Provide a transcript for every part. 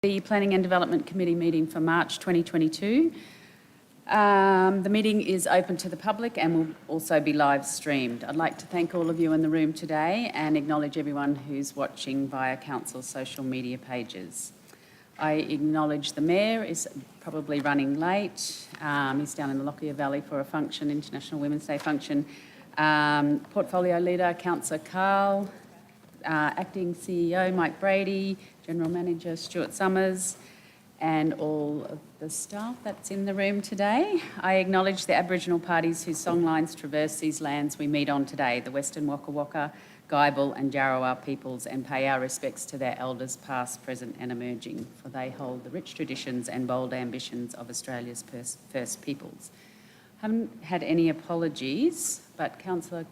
The Planning and Development Committee meeting for March 2022. The meeting is open to the public and will also be live streamed. I'd like to thank all of you in the room today and acknowledge everyone who's watching via Council's social media pages. I acknowledge the Mayor is probably running late. He's down in the Lockyer Valley for a function, International Women's Day function. Portfolio Leader, Councillor Carl, Acting CEO Mike Brady, General Manager Stuart Summers, and all of the staff that's in the room today. I acknowledge the Aboriginal parties whose songlines traverse these lands we meet on today, the Western Waka Waka, Guybil and Jarrawa peoples, and pay our respects to their elders past, present and emerging, for they hold the rich traditions and bold ambitions of Australia's First Peoples. I haven't had any apologies, but Councillor,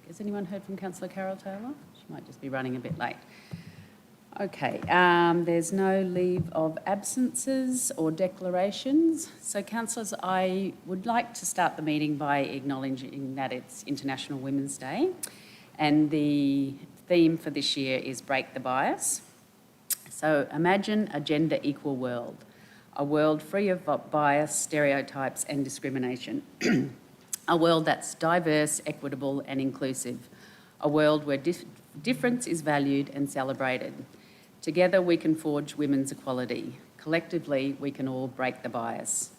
has anyone heard from Councillor Carol Taylor? She might just be running a bit late. Okay, there's no leave of absences or declarations. So, councillors, I would like to start the meeting by acknowledging that it's International Women's Day, and the theme for this year is Break the Bias. So imagine a gender equal world, a world free of bias, stereotypes and discrimination, a world that's diverse, equitable and inclusive, a world where difference is valued and celebrated. Together we can forge women's equality. Collectively, we can all break the bias.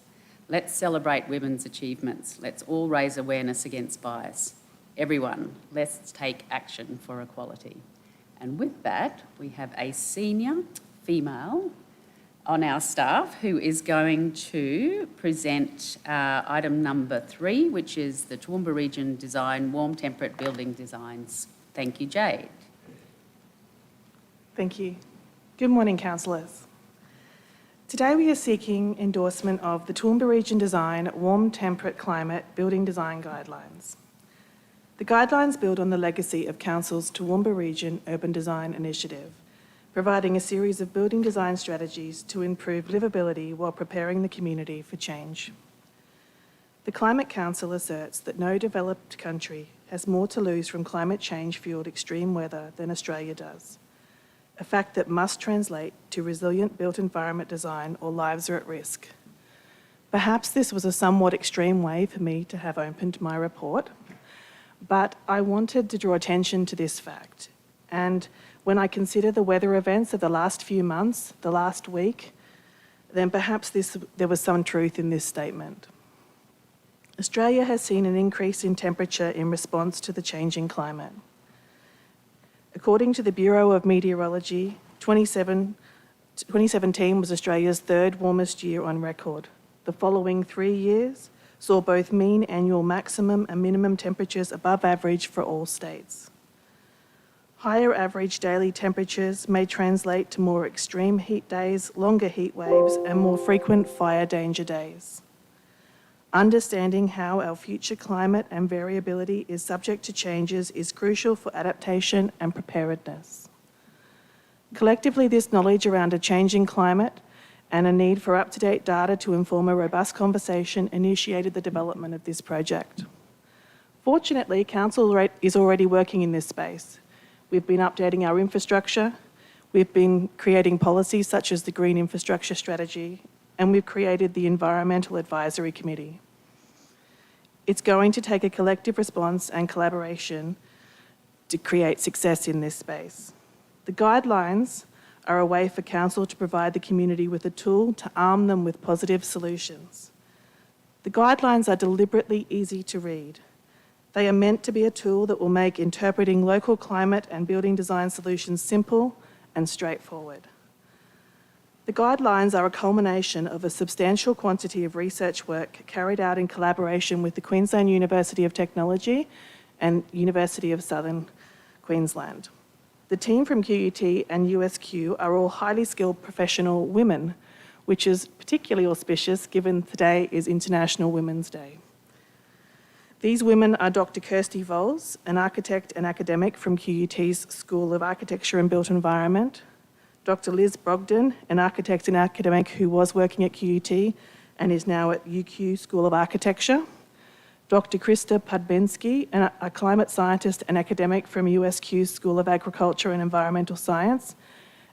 Let's celebrate women's achievements. Let's all raise awareness against bias. Everyone, let's take action for equality. And with that, we have a senior female on our staff who is going to present item number 3, which is the Toowoomba Region Design Warm Temperate Building Designs. Thank you, Jade. Thank you. Good morning, councillors. Today we are seeking endorsement of the Toowoomba Region Design Warm Temperate Climate Building Design Guidelines. The guidelines build on the legacy of Council's Toowoomba Region Urban Design Initiative, providing a series of building design strategies to improve livability while preparing the community for change. The Climate Council asserts that no developed country has more to lose from climate change-fuelled extreme weather than Australia does, a fact that must translate to resilient built environment design or lives are at risk. Perhaps this was a somewhat extreme way for me to have opened my report, but I wanted to draw attention to this fact. And when I consider the weather events of the last few months, the last week, then perhaps there was some truth in this statement. Australia has seen an increase in temperature in response to the changing climate. According to the Bureau of Meteorology, 2017 was Australia's third warmest year on record. The following 3 years saw both mean annual maximum and minimum temperatures above average for all states. Higher average daily temperatures may translate to more extreme heat days, longer heat waves, and more frequent fire danger days. Understanding how our future climate and variability is subject to changes is crucial for adaptation and preparedness. Collectively, this knowledge around a changing climate and a need for up-to-date data to inform a robust conversation initiated the development of this project. Fortunately, Council is already working in this space. We've been updating our infrastructure, we've been creating policies such as the Green Infrastructure Strategy, and we've created the Environmental Advisory Committee. It's going to take a collective response and collaboration to create success in this space. The guidelines are a way for Council to provide the community with a tool to arm them with positive solutions. The guidelines are deliberately easy to read. They are meant to be a tool that will make interpreting local climate and building design solutions simple and straightforward. The guidelines are a culmination of a substantial quantity of research work carried out in collaboration with the Queensland University of Technology and University of Southern Queensland. The team from QUT and USQ are all highly skilled professional women, which is particularly auspicious given today is International Women's Day. These women are Dr. Kirsty Vols, an architect and academic from QUT's School of Architecture and Built Environment, Dr. Liz Brogden, an architect and academic who was working at QUT and is now at UQ School of Architecture, Dr. Krista Pudbensky, a climate scientist and academic from USQ School of Agriculture and Environmental Science,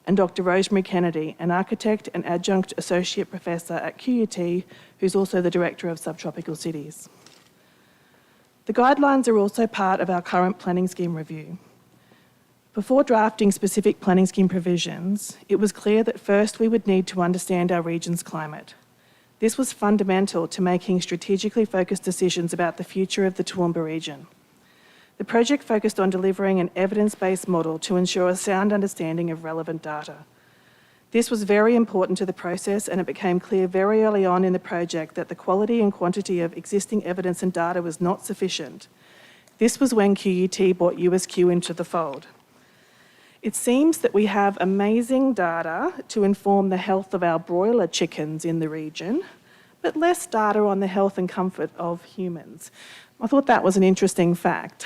and Dr. Rosemary Kennedy, an architect and adjunct associate professor at QUT, who's also the director of Subtropical Cities. The guidelines are also part of our current planning scheme review. Before drafting specific planning scheme provisions, it was clear that first we would need to understand our region's climate. This was fundamental to making strategically focused decisions about the future of the Toowoomba region. The project focused on delivering an evidence-based model to ensure a sound understanding of relevant data. This was very important to the process, and it became clear very early on in the project that the quality and quantity of existing evidence and data was not sufficient. This was when QUT brought USQ into the fold. It seems that we have amazing data to inform the health of our broiler chickens in the region, but less data on the health and comfort of humans. I thought that was an interesting fact.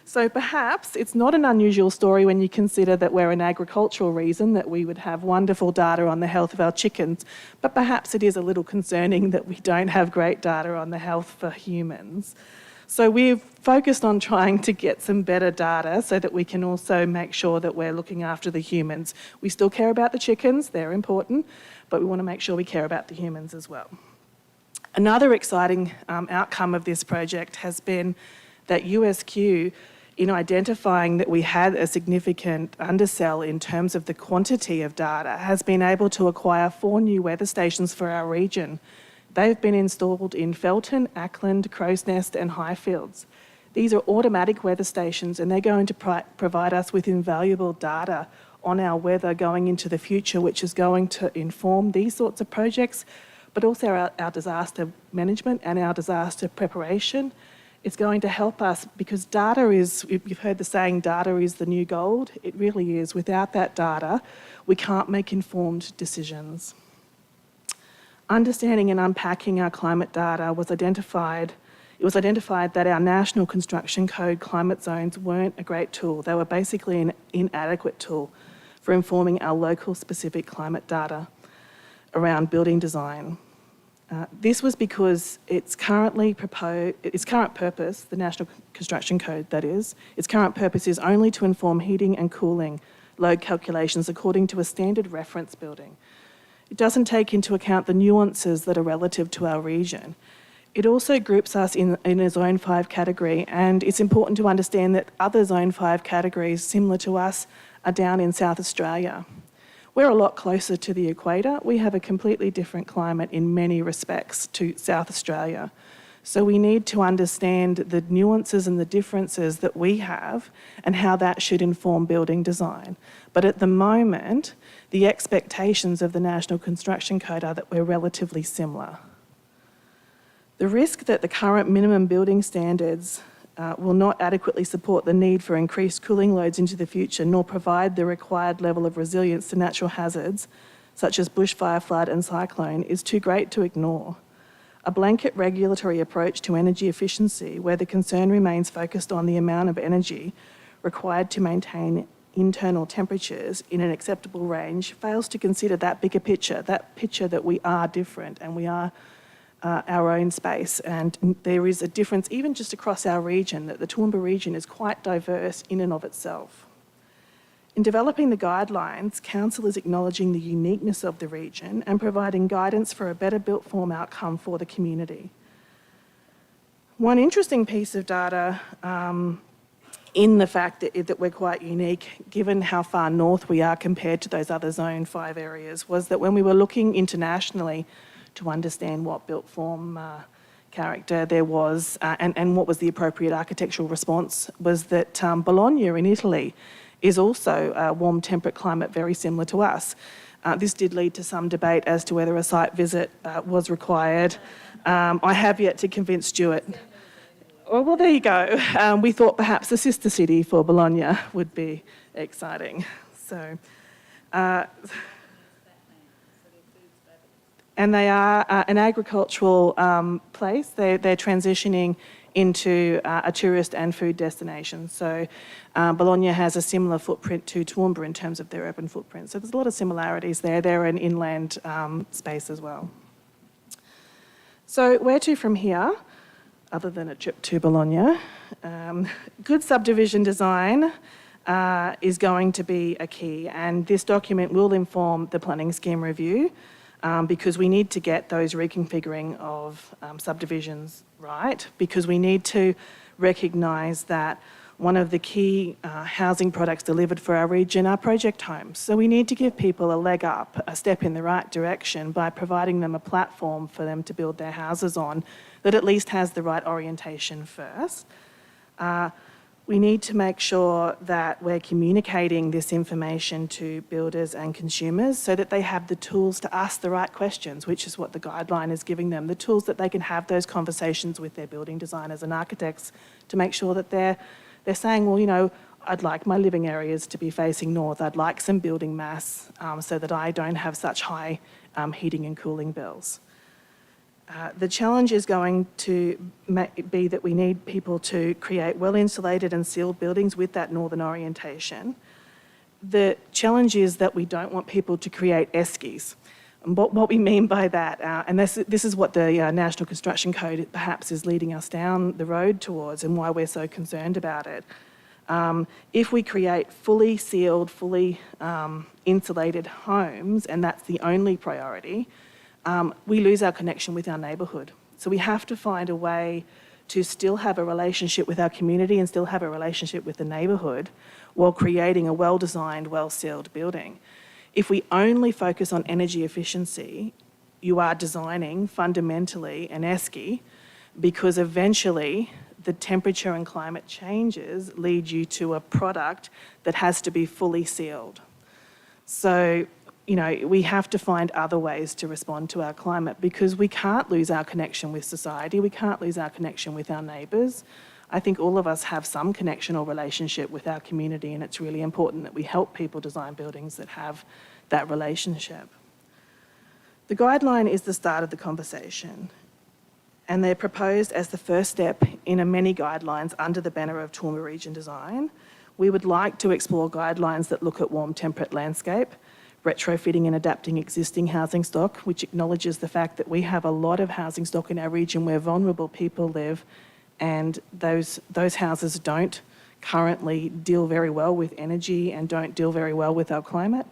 So perhaps it's not an unusual story when you consider that we're an agricultural reason that we would have wonderful data on the health of our chickens, but perhaps it is a little concerning that we don't have great data on the health for humans. So we've focused on trying to get some better data so that we can also make sure that we're looking after the humans. We still care about the chickens, they're important, but we want to make sure we care about the humans as well. Another exciting outcome of this project has been that USQ, in identifying that we had a significant undersell in terms of the quantity of data, has been able to acquire 4 new weather stations for our region. They've been installed in Felton, Ackland, Crow's Nest and Highfields. These are automatic weather stations, and they're going to provide us with invaluable data on our weather going into the future, which is going to inform these sorts of projects, but also our disaster management and our disaster preparation. It's going to help us because data is, you've heard the saying, data is the new gold. It really is. Without that data, we can't make informed decisions. Understanding and unpacking our climate data was identified. It was identified that our National Construction Code climate zones weren't a great tool. They were basically an inadequate tool for informing our local specific climate data around building design. This was because its current purpose, the National Construction Code that is, its current purpose is only to inform heating and cooling load calculations according to a standard reference building. It doesn't take into account the nuances that are relative to our region. It also groups us in a Zone 5 category, and it's important to understand that other Zone 5 categories similar to us are down in South Australia. We're a lot closer to the equator. We have a completely different climate in many respects to South Australia. So we need to understand the nuances and the differences that we have and how that should inform building design. But at the moment, the expectations of the National Construction Code are that we're relatively similar. The risk that the current minimum building standards will not adequately support the need for increased cooling loads into the future, nor provide the required level of resilience to natural hazards, such as bushfire, flood and cyclone, is too great to ignore. A blanket regulatory approach to energy efficiency, where the concern remains focused on the amount of energy required to maintain internal temperatures in an acceptable range, fails to consider that bigger picture, that picture that we are different and we are our own space, and there is a difference even just across our region, that the Toowoomba region is quite diverse in and of itself. In developing the guidelines, Council is acknowledging the uniqueness of the region and providing guidance for a better built form outcome for the community. One interesting piece of data in the fact that we're quite unique, given how far north we are compared to those other Zone 5 areas, was that when we were looking internationally to understand what built form character there was and what was the appropriate architectural response, was that Bologna in Italy is also a warm temperate climate very similar to us. This did lead to some debate as to whether a site visit was required. I have yet to convince Stuart. Oh, well, there you go. We thought perhaps a sister city for Bologna would be exciting. So. And they are an agricultural place. They're transitioning into a tourist and food destination. So Bologna has a similar footprint to Toowoomba in terms of their urban footprint. So there's a lot of similarities there. They're an inland space as well. So where to from here, other than a trip to Bologna? Good subdivision design is going to be a key, and this document will inform the planning scheme review because we need to get those reconfiguring of subdivisions right, because we need to recognise that one of the key housing products delivered for our region are project homes. So we need to give people a leg up, a step in the right direction by providing them a platform for them to build their houses on that at least has the right orientation first. We need to make sure that we're communicating this information to builders and consumers so that they have the tools to ask the right questions, which is what the guideline is giving them, the tools that they can have those conversations with their building designers and architects to make sure that they're saying, well, you know, I'd like my living areas to be facing north. I'd like some building mass so that I don't have such high heating and cooling bills. The challenge is going to be that we need people to create well-insulated and sealed buildings with that northern orientation. The challenge is that we don't want people to create eskies. And what we mean by that, and this is what the National Construction Code perhaps is leading us down the road towards and why we're so concerned about it. If we create fully sealed, fully insulated homes, and that's the only priority, we lose our connection with our neighbourhood. So we have to find a way to still have a relationship with our community and still have a relationship with the neighbourhood while creating a well-designed, well-sealed building. If we only focus on energy efficiency, you are designing fundamentally an esky because eventually the temperature and climate changes lead you to a product that has to be fully sealed. So, you know, we have to find other ways to respond to our climate because we can't lose our connection with society, we can't lose our connection with our neighbours. I think all of us have some connection or relationship with our community, and it's really important that we help people design buildings that have that relationship. The guideline is the start of the conversation, and they're proposed as the first step in a many guidelines under the banner of Toowoomba Region Design. We would like to explore guidelines that look at warm temperate landscape, retrofitting and adapting existing housing stock, which acknowledges the fact that we have a lot of housing stock in our region where vulnerable people live, and those houses don't currently deal very well with energy and don't deal very well with our climate.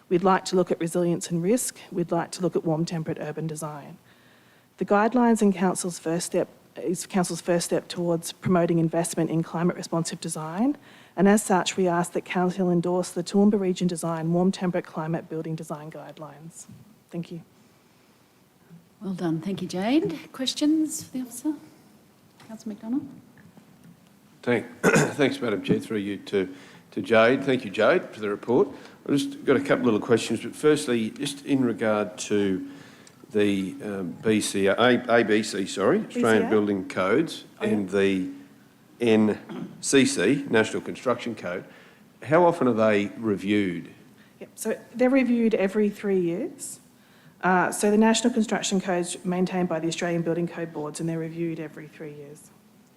We'd like to look at resilience and risk. We'd like to look at warm temperate urban design. The guidelines and Council's first step towards promoting investment in climate responsive design, and as such we ask that Council endorse the Toowoomba Region Design Warm Temperate Climate Building Design Guidelines. Thank you. Well done. Thank you, Jade. Questions for the officer? Councillor McDonald? Thanks, Madam Chair, through you to Jade. Thank you, Jade, for the report. I've just got a couple of little questions, but firstly, just in regard to the ABC, Australian Building Codes, and the NCC, National Construction Code, how often are they reviewed? Yep. So they're reviewed every 3 years. So the National Construction Codes maintained by the Australian Building Code Boards, and they're reviewed every 3 years.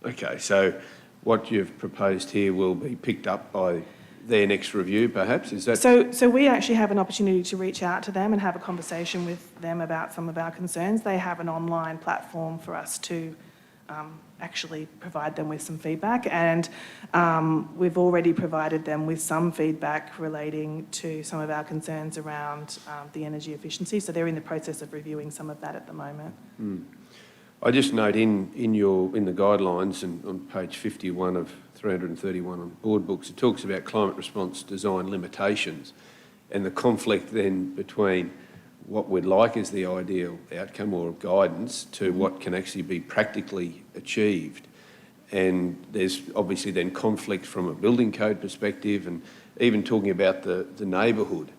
Okay, so what you've proposed here will be picked up by their next review, perhaps? Is that... So we actually have an opportunity to reach out to them and have a conversation with them about some of our concerns. They have an online platform for us to actually provide them with some feedback, and we've already provided them with some feedback relating to some of our concerns around the energy efficiency. So they're in the process of reviewing some of that at the moment. I just note in the guidelines and on page 51 of 331 on board books, it talks about climate response design limitations and the conflict then between what we'd like as the ideal outcome or guidance to what can actually be practically achieved. And there's obviously then conflict from a building code perspective, and even talking about the neighbourhood,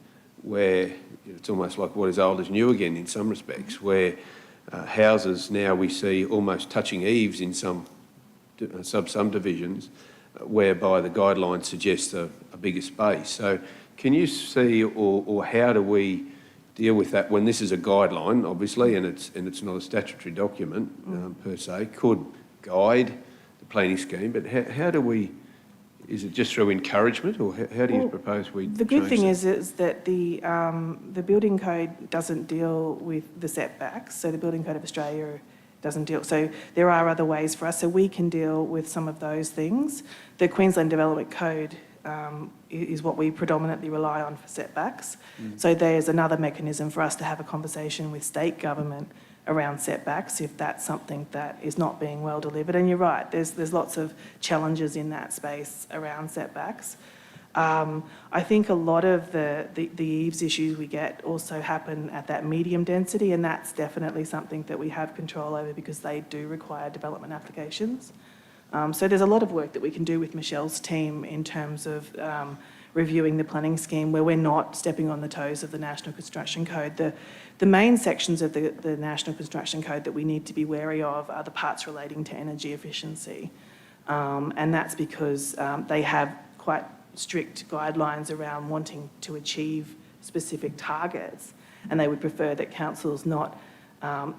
where it's almost like what is old is new again in some respects, where houses now we see almost touching eaves in some subdivisions, whereby the guidelines suggest a bigger space. So can you see, or how do we deal with that when this is a guideline, obviously, and it's not a statutory document per se, could guide the planning scheme, but how do we, is it just through encouragement, or how do you propose we The good thing that? is that the building code doesn't deal with the setbacks, so the Building Code of Australia doesn't deal, so there are other ways for us, so we can deal with some of those things. The Queensland Development Code is what we predominantly rely on for setbacks. So there's another mechanism for us to have a conversation with state government around setbacks if that's something that is not being well delivered. And you're right, there's lots of challenges in that space around setbacks. I think a lot of the eaves issues we get also happen at that medium density, and that's definitely something that we have control over because they do require development applications. So there's a lot of work that we can do with Michelle's team in terms of reviewing the planning scheme where we're not stepping on the toes of the National Construction Code. The main sections of the National Construction Code that we need to be wary of are the parts relating to energy efficiency. And that's because they have quite strict guidelines around wanting to achieve specific targets, and they would prefer that councils not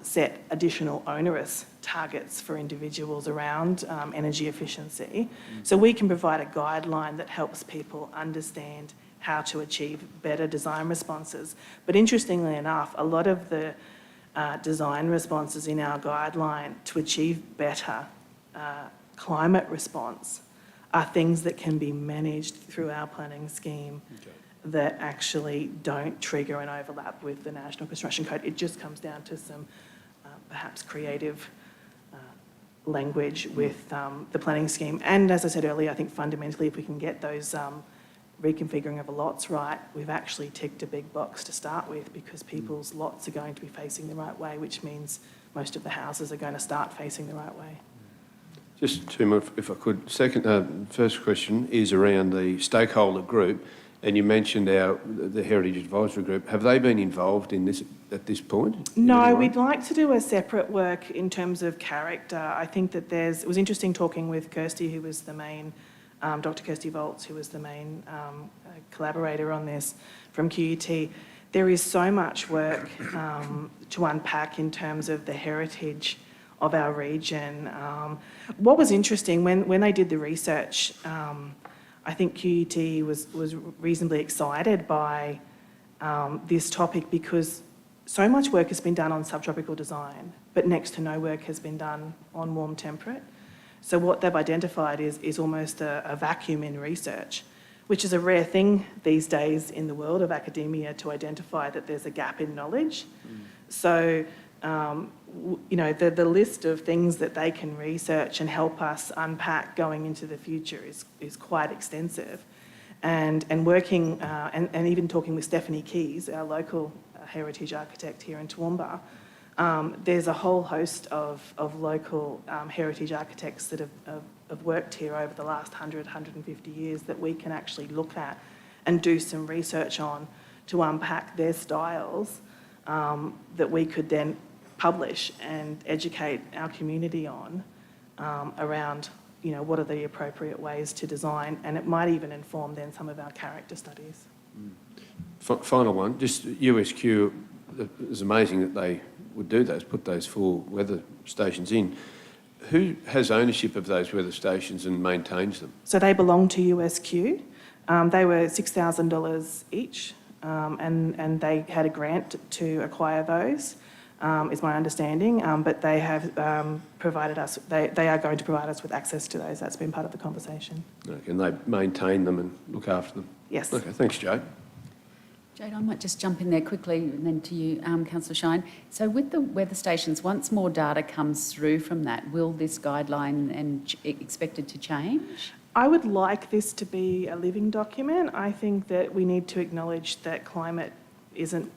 set additional onerous targets for individuals around energy efficiency. So we can provide a guideline that helps people understand how to achieve better design responses. But interestingly enough, a lot of the design responses in our guideline to achieve better climate response are things that can be managed through our planning scheme that actually don't trigger an overlap with the National Construction Code. It just comes down to some perhaps creative language with the planning scheme. And as I said earlier, I think fundamentally if we can get those reconfiguring of the lots right, we've actually ticked a big box to start with because people's lots are going to be facing the right way, which means most of the houses are going to start facing the right way. Just two more, if I could. First question is around the stakeholder group, and you mentioned the Heritage Advisory Group. Have they been involved in this at this point? No, we'd like to do a separate work in terms of character. I think that it was interesting talking with Kirsty, who was the main, Dr. Kirsty Volz, who was the main collaborator on this from QUT. There is so much work to unpack in terms of the heritage of our region. What was interesting, when they did the research, I think QUT was reasonably excited by this topic because so much work has been done on subtropical design, but next to no work has been done on warm temperate. So what they've identified is almost a vacuum in research, which is a rare thing these days in the world of academia to identify that there's a gap in knowledge. So you know, the list of things that they can research and help us unpack going into the future is quite extensive. And working, and even talking with Stephanie Keys, our local heritage architect here in Toowoomba, there's a whole host of local heritage architects that have worked here over the last 100, 150 years that we can actually look at and do some research on to unpack their styles that we could then publish and educate our community on around, you know, what are the appropriate ways to design, and it might even inform then some of our character studies. Final one, just USQ, it's amazing that they would do those, put those 4 weather stations in. Who has ownership of those weather stations and maintains them? So they belong to USQ. They were $6,000 each, and they had a grant to acquire those. Is my understanding, but they have provided us, they are going to provide us with access to those. That's been part of the conversation. Okay, and they maintain them and look after them? Yes. Okay, thanks, Jade. Jade, I might just jump in there quickly and then to you, Councillor Shine. So with the weather stations, once more data comes through from that, will this guideline expected to change? I would like this to be a living document. I think that we need to acknowledge that climate isn't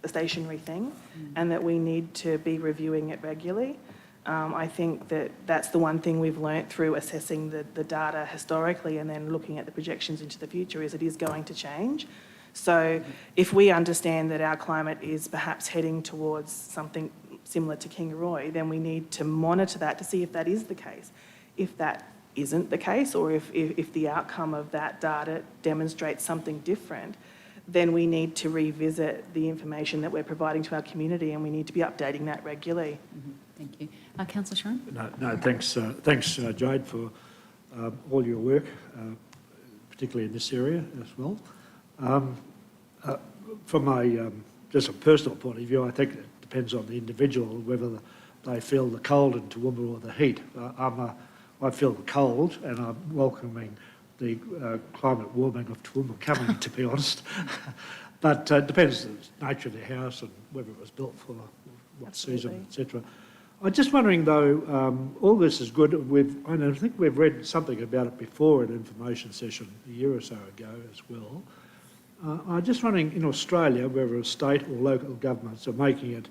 a stationary thing and that we need to be reviewing it regularly. I think that that's the one thing we've learnt through assessing the data historically and then looking at the projections into the future is it is going to change. So if we understand that our climate is perhaps heading towards something similar to Kingaroy, then we need to monitor that to see if that is the case. If that isn't the case, or if the outcome of that data demonstrates something different, then we need to revisit the information that we're providing to our community, and we need to be updating that regularly. Thank you. Councillor Shine? No, thanks, Jade, for all your work, particularly in this area as well. From just a personal point of view, I think it depends on the individual whether they feel the cold in Toowoomba or the heat. I feel the cold, and I'm welcoming the climate warming of Toowoomba coming, to be honest. But it depends on the nature of the house and whether it was built for what Absolutely. season, etc. I'm just wondering though, all this is good. I think we've read something about it before at an information session a year or so ago as well. I'm just wondering, in Australia, whether state or local governments are making it,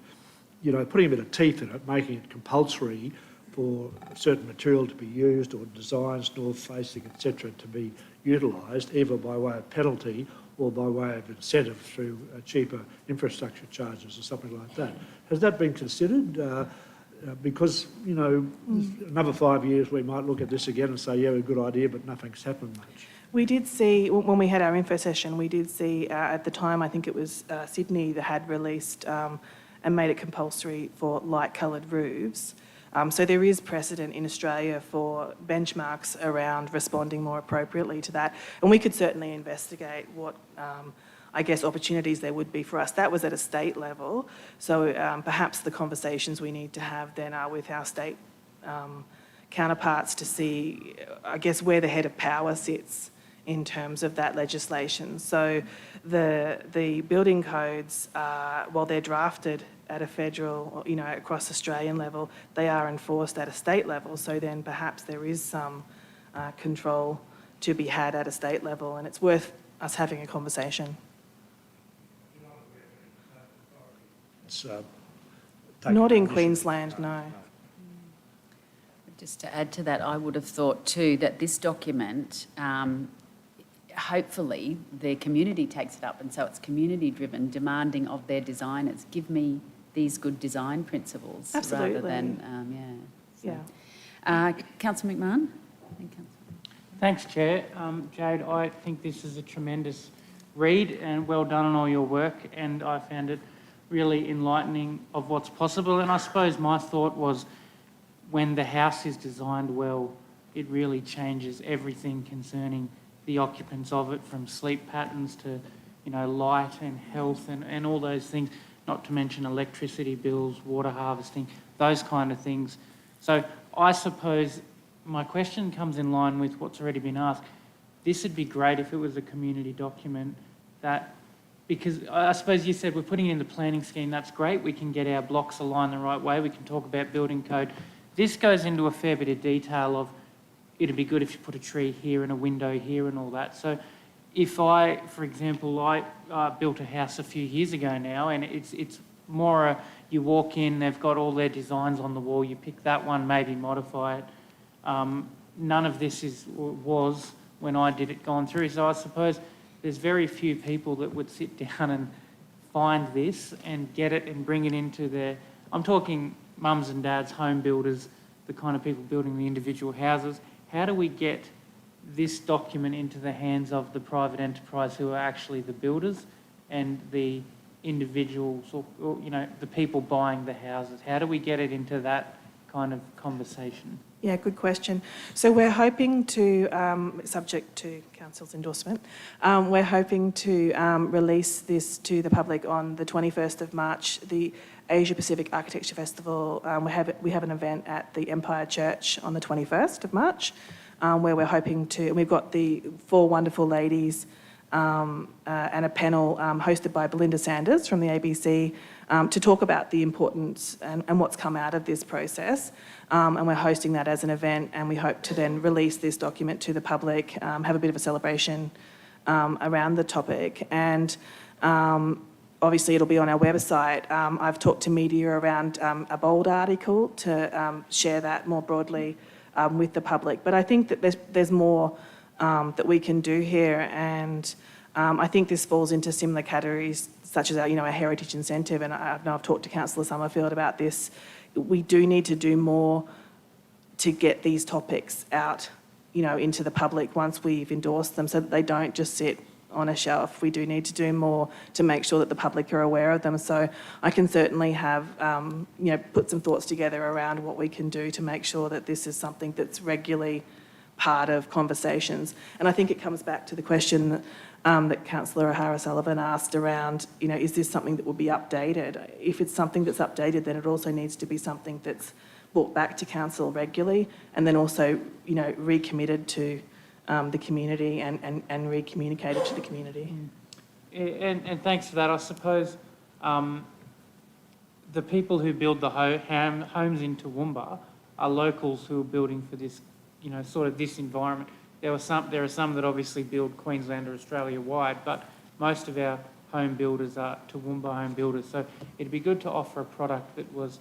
putting a bit of teeth in it, making it compulsory for certain material to be used or designs, north facing, etc., to be utilised, either by way of penalty or by way of incentive through cheaper infrastructure charges or something like that. Has that been considered? Because, another 5 years we might look at this again and say, yeah, a good idea, but nothing's happened much. We did see, when we had our info session, we did see at the time, I think it was Sydney that had released and made it compulsory for light-coloured roofs. So there is precedent in Australia for benchmarks around responding more appropriately to that. And we could certainly investigate what, opportunities there would be for us. That was at a state level. So perhaps the conversations we need to have then are with our state counterparts to see, where the head of power sits in terms of that legislation. So the building codes, while they're drafted at a federal, across Australian level, they are enforced at a state level. So then perhaps there is some control to be had at a state level, and it's worth us having a conversation. It's, Not in Queensland, no. Just to add to that, I would have thought too that this document, hopefully the community takes it up, and so it's community driven, demanding of their designers, give me these good design principles. Absolutely. Rather than, Yeah. Councillor McMahon? Thanks, Chair. Jade, I think this is a tremendous read and well done on all your work, and I found it really enlightening of what's possible. And I suppose my thought was, when the house is designed well, it really changes everything concerning the occupants of it, from sleep patterns to, light and health and all those things, not to mention electricity bills, water harvesting, those kind of things. So I suppose my question comes in line with what's already been asked. This would be great if it was a community document that, because I suppose you said we're putting it in the planning scheme, that's great, we can get our blocks aligned the right way, we can talk about building code. This goes into a fair bit of detail of, it'd be good if you put a tree here and a window here and all that. So if I, for example, I built a house a few years ago now, and it's more you walk in, they've got all their designs on the wall, you pick that one, maybe modify it. None of this was when I did it gone through. So I suppose there's very few people that would sit down and find this and get it and bring it into their, I'm talking mums and dads, home builders, the kind of people building the individual houses. How do we get this document into the hands of the private enterprise who are actually the builders and the individuals or the people buying the houses? How do we get it into that kind of conversation? Yeah, good question. So we're hoping to, subject to Council's endorsement, we're hoping to release this to the public on the 21st of March, the Asia Pacific Architecture Festival. We have an event at the Empire Church on the 21st of March, where we're hoping to, and we've got the 4 wonderful ladies and a panel hosted by Belinda Sanders from the ABC to talk about the importance and what's come out of this process. And we're hosting that as an event, and we hope to then release this document to the public, have a bit of a celebration around the topic. And obviously it'll be on our website. I've talked to media around a bold article to share that more broadly with the public. But I think that there's more that we can do here, and I think this falls into similar categories such as our heritage incentive, and I know I've talked to Councillor Summerfield about this. We do need to do more to get these topics out, into the public once we've endorsed them, so that they don't just sit on a shelf. We do need to do more to make sure that the public are aware of them. So I can certainly have, put some thoughts together around what we can do to make sure that this is something that's regularly part of conversations. And I think it comes back to the question that Councillor O'Hara-Sullivan asked around, is this something that will be updated? If it's something that's updated, then it also needs to be something that's brought back to Council regularly, and then also, recommitted to the community and re-communicate it to the community. And thanks for that. I suppose the people who build the homes in Toowoomba are locals who are building for this, sort of this environment. There are some that obviously build Queensland or Australia-wide, but most of our home builders are Toowoomba home builders. So it'd be good to offer a product that was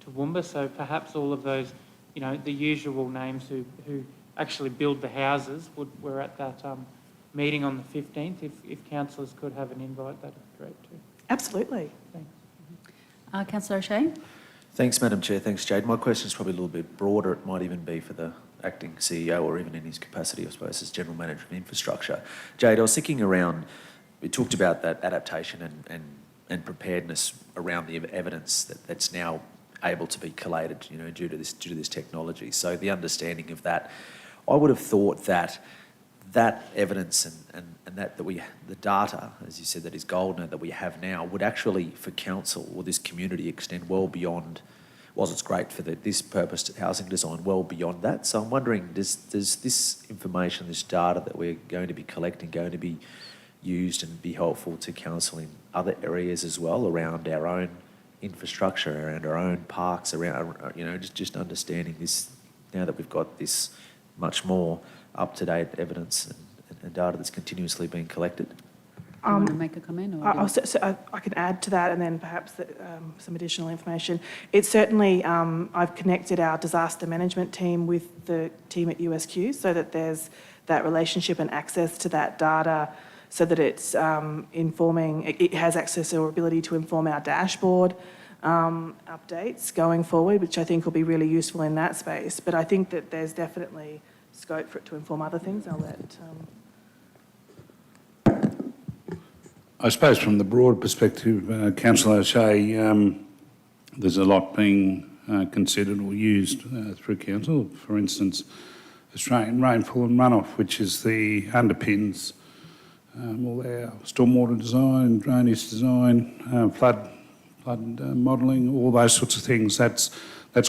Toowoomba, so perhaps all of those, the usual names who actually build the houses were at that meeting on the 15th. If councillors could have an invite, that'd be great too. Absolutely. Thanks. Councillor O'Shea? Thanks, Madam Chair. Thanks, Jade. My question is probably a little bit broader. It might even be for the acting CEO or even in his capacity, I suppose, as General Manager of Infrastructure. Jade, I was thinking around, we talked about that adaptation and preparedness around the evidence that's now able to be collated, due to this technology. So the understanding of that, I would have thought that evidence and the data, as you said, that is golden that we have now, would actually, for council or this community, extend well beyond, whilst it's great for this purpose, housing design, well beyond that. So I'm wondering, does this information, this data that we're going to be collecting, going to be used and be helpful to council in other areas as well, around our own infrastructure, around our own parks, around, just understanding this, now that we've got this much more up-to-date evidence and data that's continuously being collected? Do you want to make a comment? Or I can add to that, and then perhaps some additional information. It's certainly, I've connected our disaster management team with the team at USQ so that there's that relationship and access to that data, so that it's informing, it has access or ability to inform our dashboard updates going forward, which I think will be really useful in that space. But I think that there's definitely scope for it to inform other things. I'll let... I suppose from the broad perspective, Councillor O'Shea, there's a lot being considered or used through council. For instance, Australian rainfall and runoff, which is the underpins all our stormwater design, drainage design, flood modelling, all those sorts of things. That's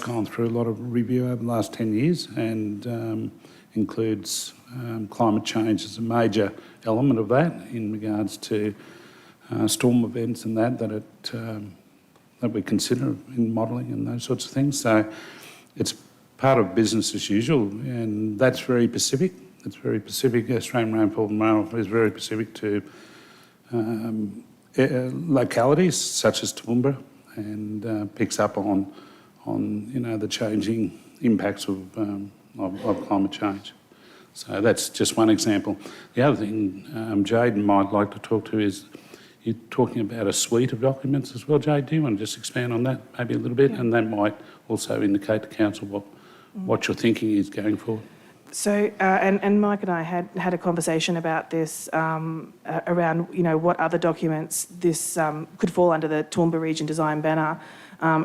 gone through a lot of review over the last 10 years and includes climate change as a major element of that in regards to storm events and that we consider in modelling and those sorts of things. So it's part of business as usual, and that's very Pacific. It's very Pacific. Australian rainfall and runoff is very Pacific to localities such as Toowoomba, and picks up on the changing impacts of climate change. So that's just one example. The other thing Jade might like to talk to is, you're talking about a suite of documents as well, Jade. Do you want to just expand on that maybe a little bit? Yeah. And that might also indicate to council what your thinking is going forward. So, and Mike and I had a conversation about this around, what other documents this could fall under the Toowoomba Region Design banner,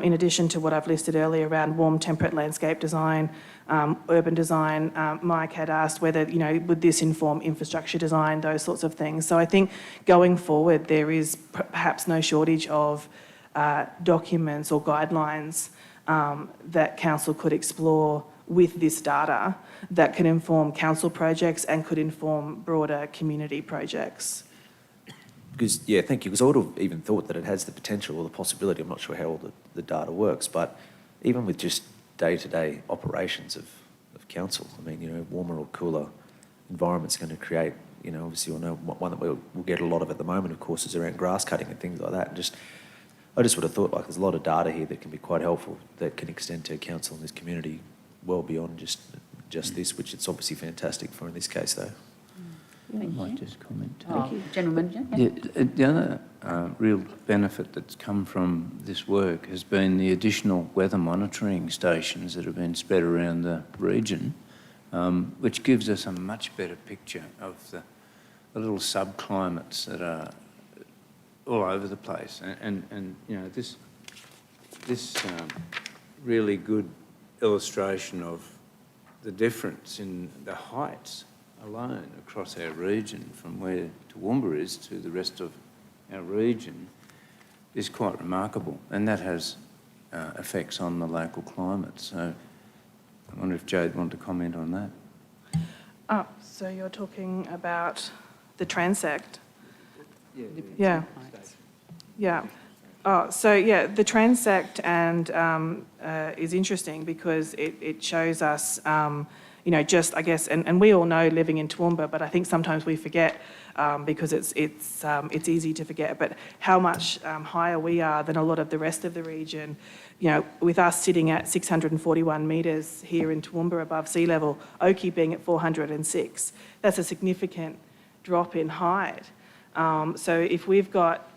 in addition to what I've listed earlier around warm temperate landscape design, urban design. Mike had asked whether, would this inform infrastructure design, those sorts of things. So I think going forward, there is perhaps no shortage of documents or guidelines that council could explore with this data that can inform council projects and could inform broader community projects. Because, yeah, thank you, because I would have even thought that it has the potential or the possibility, I'm not sure how all the data works, but even with just day-to-day operations of council, I mean, warmer or cooler environment's going to create, obviously we'll know one that we'll get a lot of at the moment, of course, is around grass cutting and things like that. And I just would have thought, there's a lot of data here that can be quite helpful, that can extend to council in this community well beyond just this, which it's obviously fantastic for in this case, though. Thank I might you. just comment. Thank you. General Manager? Yeah, the other real benefit that's come from this work has been the additional weather monitoring stations that have been spread around the region, which gives us a much better picture of the little subclimates that are all over the place. And this really good illustration of the difference in the heights alone across our region, from where Toowoomba is to the rest of our region, is quite remarkable, and that has effects on the local climate. So I wonder if Jade wanted to comment on that. Oh, so you're talking about the transect? Yeah. Yeah. Oh, so yeah, the transect and is interesting because it shows us, just I guess, and we all know living in Toowoomba, but I think sometimes we forget because it's easy to forget, but how much higher we are than a lot of the rest of the region. With us sitting at 641 metres here in Toowoomba above sea level, Oakey being at 406, that's a significant drop in height. So if we've got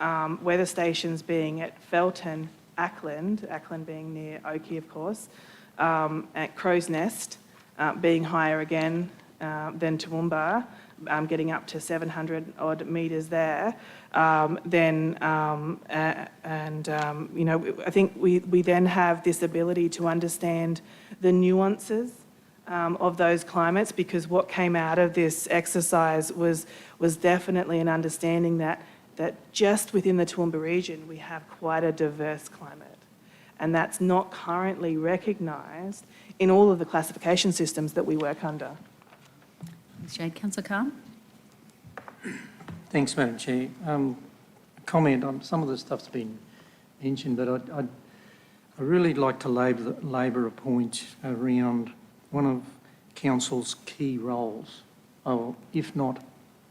weather stations being at Felton, Ackland being near Oakey, of course, at Crow's Nest being higher again than Toowoomba, getting up to 700 odd metres there, I think we then have this ability to understand the nuances of those climates, because what came out of this exercise was definitely an understanding that just within the Toowoomba region we have quite a diverse climate, and that's not currently recognised in all of the classification systems that we work under. Thanks, Jade. Councillor Carr? Thanks, Madam Chair. A comment on some of the stuff's been mentioned, but I'd really like to labour a point around one of council's key roles, or if not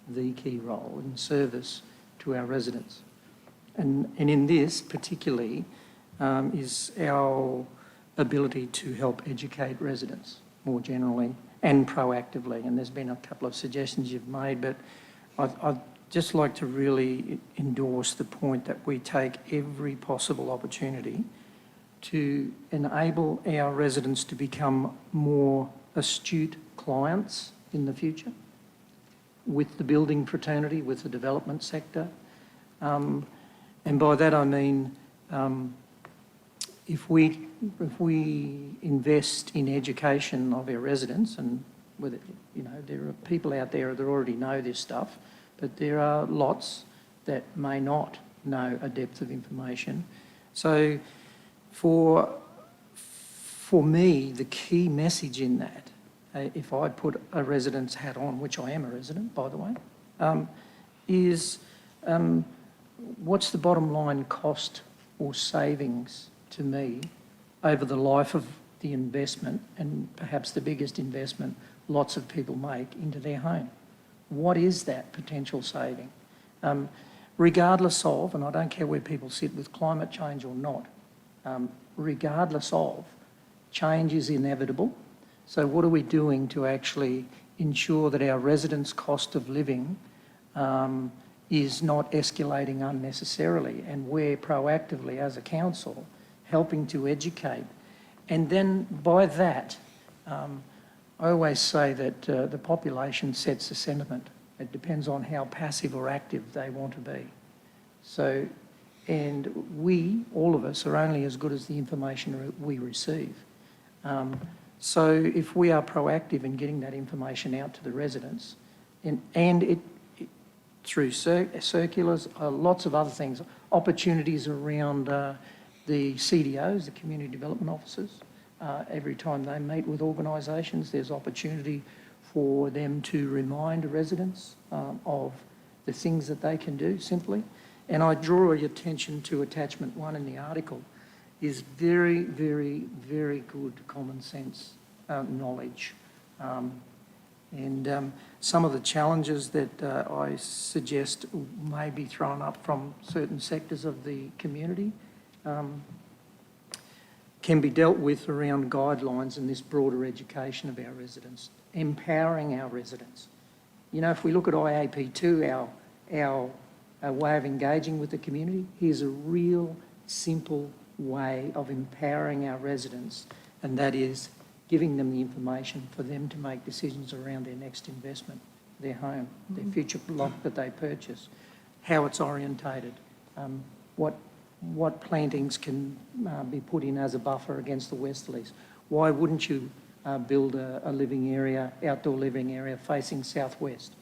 the key role, in service to our residents. And in this particularly is our ability to help educate residents more generally and proactively. And there's been a couple of suggestions you've made, but I'd just like to really endorse the point that we take every possible opportunity to enable our residents to become more astute clients in the future with the building fraternity, with the development sector. And by that I mean if we invest in education of our residents, and whether, there are people out there that already know this stuff, but there are lots that may not know a depth of information. So for me, the key message in that, if I put a resident's hat on, which I am a resident, by the way, is what's the bottom line cost or savings to me over the life of the investment, and perhaps the biggest investment lots of people make into their home? What is that potential saving? Regardless of, and I don't care where people sit with climate change or not, regardless of, change is inevitable. So what are we doing to actually ensure that our residents' cost of living is not escalating unnecessarily, and we're proactively as a council helping to educate? And then by that, I always say that the population sets the sentiment. It depends on how passive or active they want to be. So, and we, all of us, are only as good as the information we receive. So if we are proactive in getting that information out to the residents, and it through circulars, lots of other things, opportunities around the CDOs, the Community Development Officers. Every time they meet with organisations, there's opportunity for them to remind residents of the things that they can do simply. And I draw your attention to attachment 1 in the article, is very, very, very good common sense knowledge. And some of the challenges that I suggest may be thrown up from certain sectors of the community can be dealt with around guidelines and this broader education of our residents, empowering our residents. If we look at IAP2, our way of engaging with the community, here's a real simple way of empowering our residents, and that is giving them the information for them to make decisions around their next investment, their home, their future block that they purchase, how it's orientated, what plantings can be put in as a buffer against the westerlies. Why wouldn't you build a living area, outdoor living area facing southwest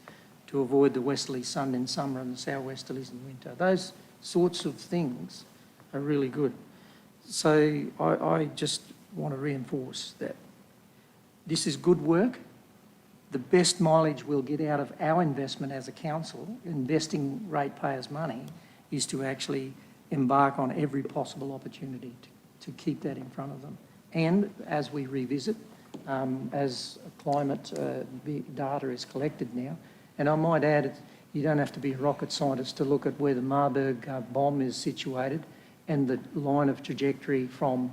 to avoid the westerly sun in summer and the southwesterlies in winter? Those sorts of things are really good. So I just want to reinforce that this is good work. the best mileage we'll get out of our investment as a council, investing ratepayers' money, is to actually embark on every possible opportunity to keep that in front of them. And as we revisit, as climate data is collected now, and I might add, you don't have to be a rocket scientist to look at where the Marburg bomb is situated and the line of trajectory from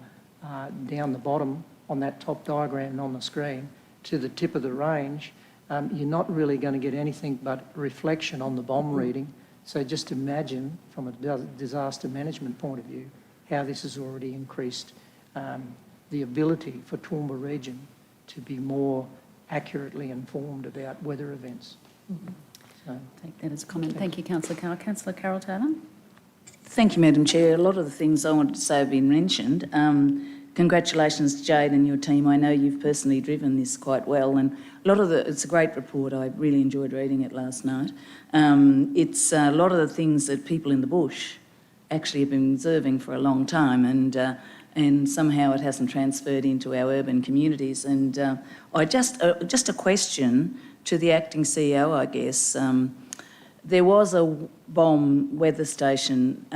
down the bottom on that top diagram on the screen to the tip of the range. You're not really going to get anything but reflection on the bomb reading. So just imagine, from a disaster management point of view, how this has already increased the ability for Toowoomba region to be more accurately informed about weather events. So, Take that as a comment. Thank you, Councillor Carroll. Councillor Carroll-Taylor? Thank you, Madam Chair. A lot of the things I wanted to say have been mentioned. Congratulations, Jade and your team. I know you've personally driven this quite well, and it's a great report. I really enjoyed reading it last night. It's a lot of the things that people in the bush actually have been observing for a long time, and somehow it hasn't transferred into our urban communities. And I just a question to the acting CEO, I guess. There was a bomb weather station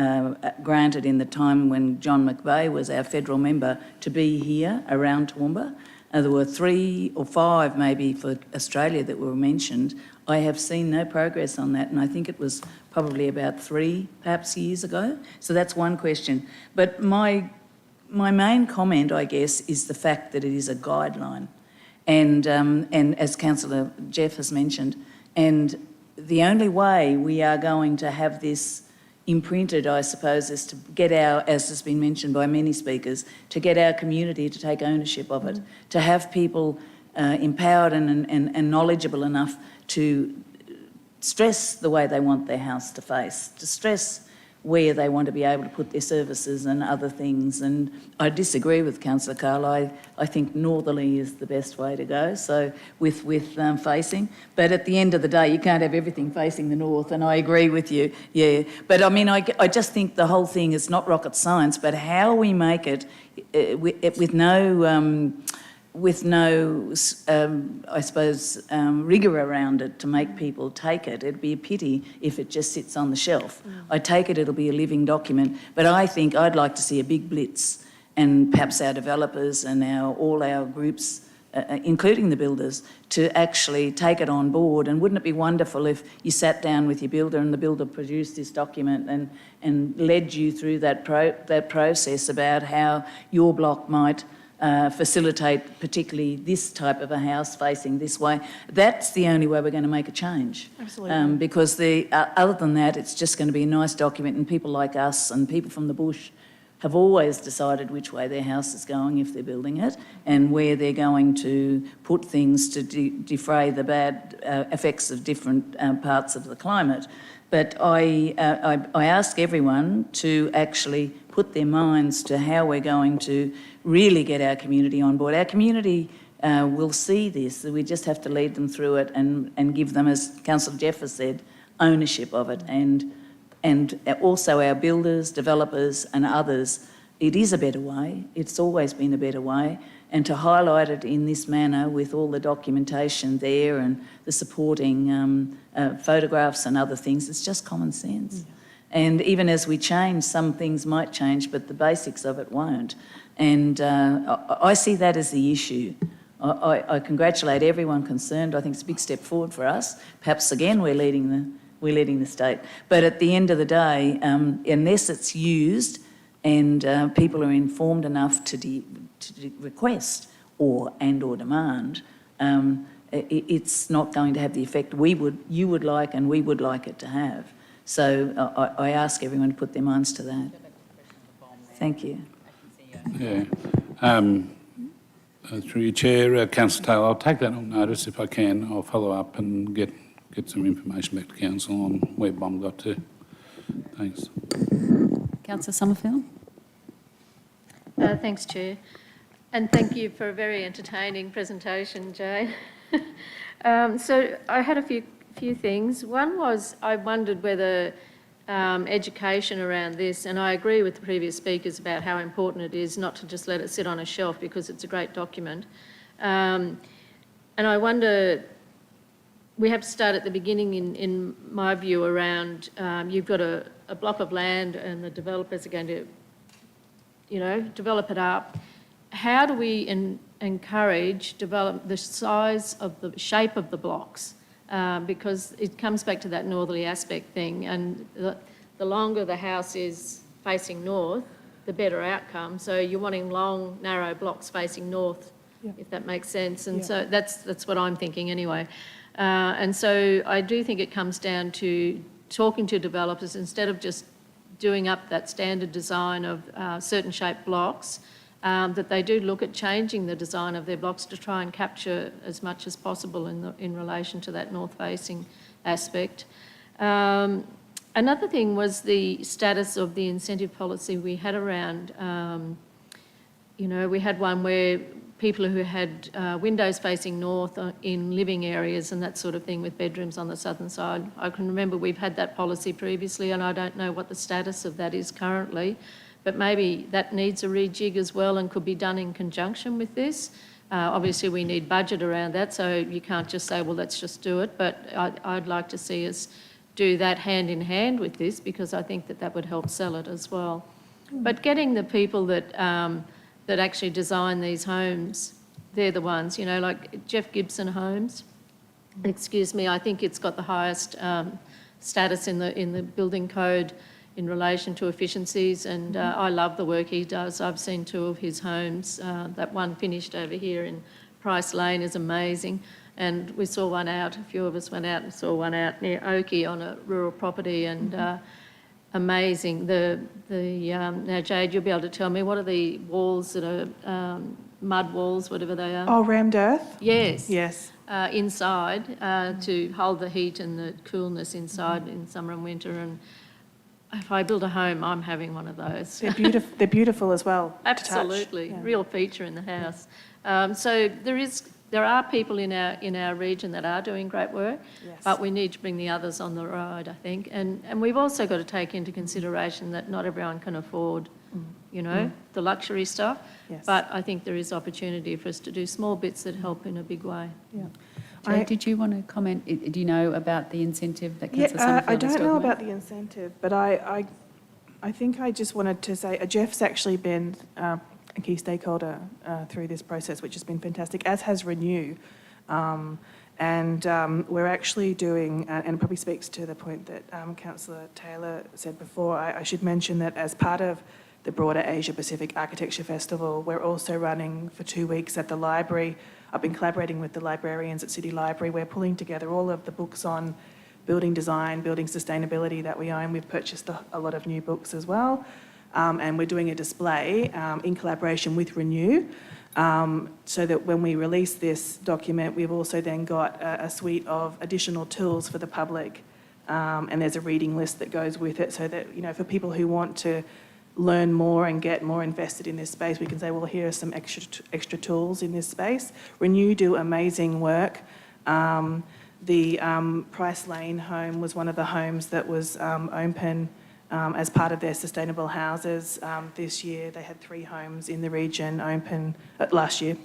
granted in the time when John McVeigh was our federal member to be here around Toowoomba. There were 3 or 5 maybe for Australia that were mentioned. I have seen no progress on that, and I think it was probably about 3 perhaps years ago. So that's one question. But my main comment, I guess, is the fact that it is a guideline. And as Councillor Jeff has mentioned, and the only way we are going to have this imprinted, I suppose, is to get as has been mentioned by many speakers, to get our community to take ownership of it, to have people empowered and knowledgeable enough to stress the way they want their house to face, to stress where they want to be able to put their services and other things. And I disagree with Councillor Carl. I think northerly is the best way to go, so with facing. But at the end of the day, you can't have everything facing the north, and I agree with you, yeah. But I mean, I just think the whole thing is not rocket science, but how we make it with no, I suppose, rigour around it to make people take it. It'd be a pity if it just sits on the shelf. I take it it'll be a living document, but I think I'd like to see a big blitz, and perhaps our developers and all our groups, including the builders, to actually take it on board. And wouldn't it be wonderful if you sat down with your builder and the builder produced this document and led you through that process about how your block might facilitate particularly this type of a house facing this way. That's the only way we're going to make a change. Absolutely. Because other than that, it's just going to be a nice document, and people like us and people from the bush have always decided which way their house is going if they're building it, and where they're going to put things to defray the bad effects of different parts of the climate. But I ask everyone to actually put their minds to how we're going to really get our community on board. Our community will see this. We just have to lead them through it and give them, as Councillor Jeff has said, ownership of it. And also our builders, developers and others. It is a better way. It's always been a better way. And to highlight it in this manner with all the documentation there and the supporting photographs and other things, it's just common sense. And even as we change, some things might change, but the basics of it won't. And I see that as the issue. I congratulate everyone concerned. I think it's a big step forward for us. Perhaps again we're leading the state. But at the end of the day, unless it's used and people are informed enough to request or demand, it's not going to have the effect you would like and we would like it to have. So I ask everyone to put their minds to that. Thank you. Yeah. Through your chair, Councillor Taylor, I'll take that on notice if I can. I'll follow up and get some information back to Council on where bomb got to. Thanks. Councillor Summerfield? Thanks, Chair. And thank you for a very entertaining presentation, Jane. So I had a few things. One was I wondered whether education around this, and I agree with the previous speakers about how important it is not to just let it sit on a shelf because it's a great document. And I wonder we have to start at the beginning, in my view, around you've got a block of land and the developers are going to, develop it up. How do we encourage the size of the shape of the blocks? Because it comes back to that northerly aspect thing, and the longer the house is facing north, the better outcome. So you're wanting long, narrow blocks facing north, if that makes sense. And so that's what I'm thinking anyway. And so I do think it comes down to talking to developers instead of just doing up that standard design of certain shaped blocks, that they do look at changing the design of their blocks to try and capture as much as possible in relation to that north-facing aspect. Another thing was the status of the incentive policy we had around, we had one where people who had windows facing north in living areas and that sort of thing with bedrooms on the southern side. I can remember we've had that policy previously, and I don't know what the status of that is currently, but maybe that needs a rejig as well and could be done in conjunction with this. Obviously we need budget around that, so you can't just say, well, let's just do it, but I'd like to see us do that hand in hand with this, because I think that would help sell it as well. But getting the people that actually design these homes, they're the ones, like Jeff Gibson Homes, I think it's got the highest status in the building code in relation to efficiencies, and I love the work he does. I've seen 2 of his homes. That one finished over here in Price Lane is amazing, and we saw one out, a few of us went out and saw one out near Oakey on a rural property, and amazing. Now, Jade, you'll be able to tell me, what are the walls that are mud walls, whatever they are? Oh, rammed earth? Yes. Yes. Inside to hold the heat and the coolness inside in summer and winter. And if I build a home, I'm having one of those. They're beautiful as well. Absolutely, real feature in the house. So there are people in our region that are doing great work, but we need to bring the others on the ride, I think. And we've also got to take into consideration that not everyone can afford, the luxury stuff. Yes. But I think there is opportunity for us to do small bits that help in a big way. Yeah. Jade, did you want to comment? Do you know about the incentive that Councillor Summerfield I don't was know talking about the incentive, but I think I just wanted to say Jeff's actually been a key stakeholder through this process, which has been fantastic, as has Renew. And we're actually doing, and it probably speaks to the point that Councillor Taylor said before, I should mention that as part of the broader Asia Pacific Architecture Festival, we're also running for 2 weeks at the library. I've been collaborating with the librarians at City Library. We're pulling together all of the books on building design, building sustainability that we own. We've purchased a lot of new books as well. And we're doing a display in collaboration with Renew, so that when we release this document, we've also then got a suite of additional tools for the public, and there's a reading list that goes with it, so that, for people who want to learn more and get more invested in this space, we can say, well, here are some extra tools in this space. Renew do amazing work. The Price Lane home was one of the homes that was open as part of their sustainable houses this year. They had 3 homes in the region open, last year,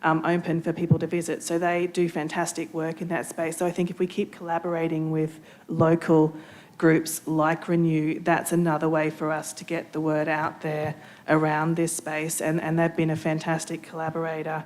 open for people to visit. So they do fantastic work in that space. So I think if we keep collaborating with local groups like Renew, that's another way for us to get the word out there around this space. And they've been a fantastic collaborator.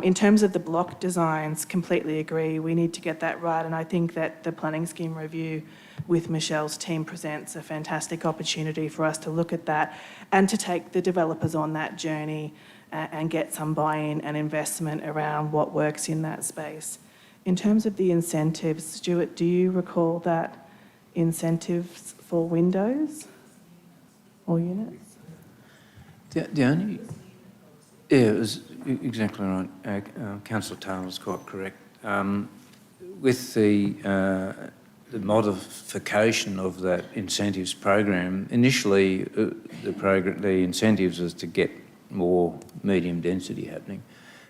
In terms of the block designs, completely agree. We need to get that right. And I think that the planning scheme review with Michelle's team presents a fantastic opportunity for us to look at that and to take the developers on that journey and get some buy-in and investment around what works in that space. In terms of the incentives, Stuart, do you recall that incentives for windows or units? The only... Yeah, it was exactly right. Councillor Taylor was quite correct. With the modification of that incentives program, initially the incentives was to get more medium density happening.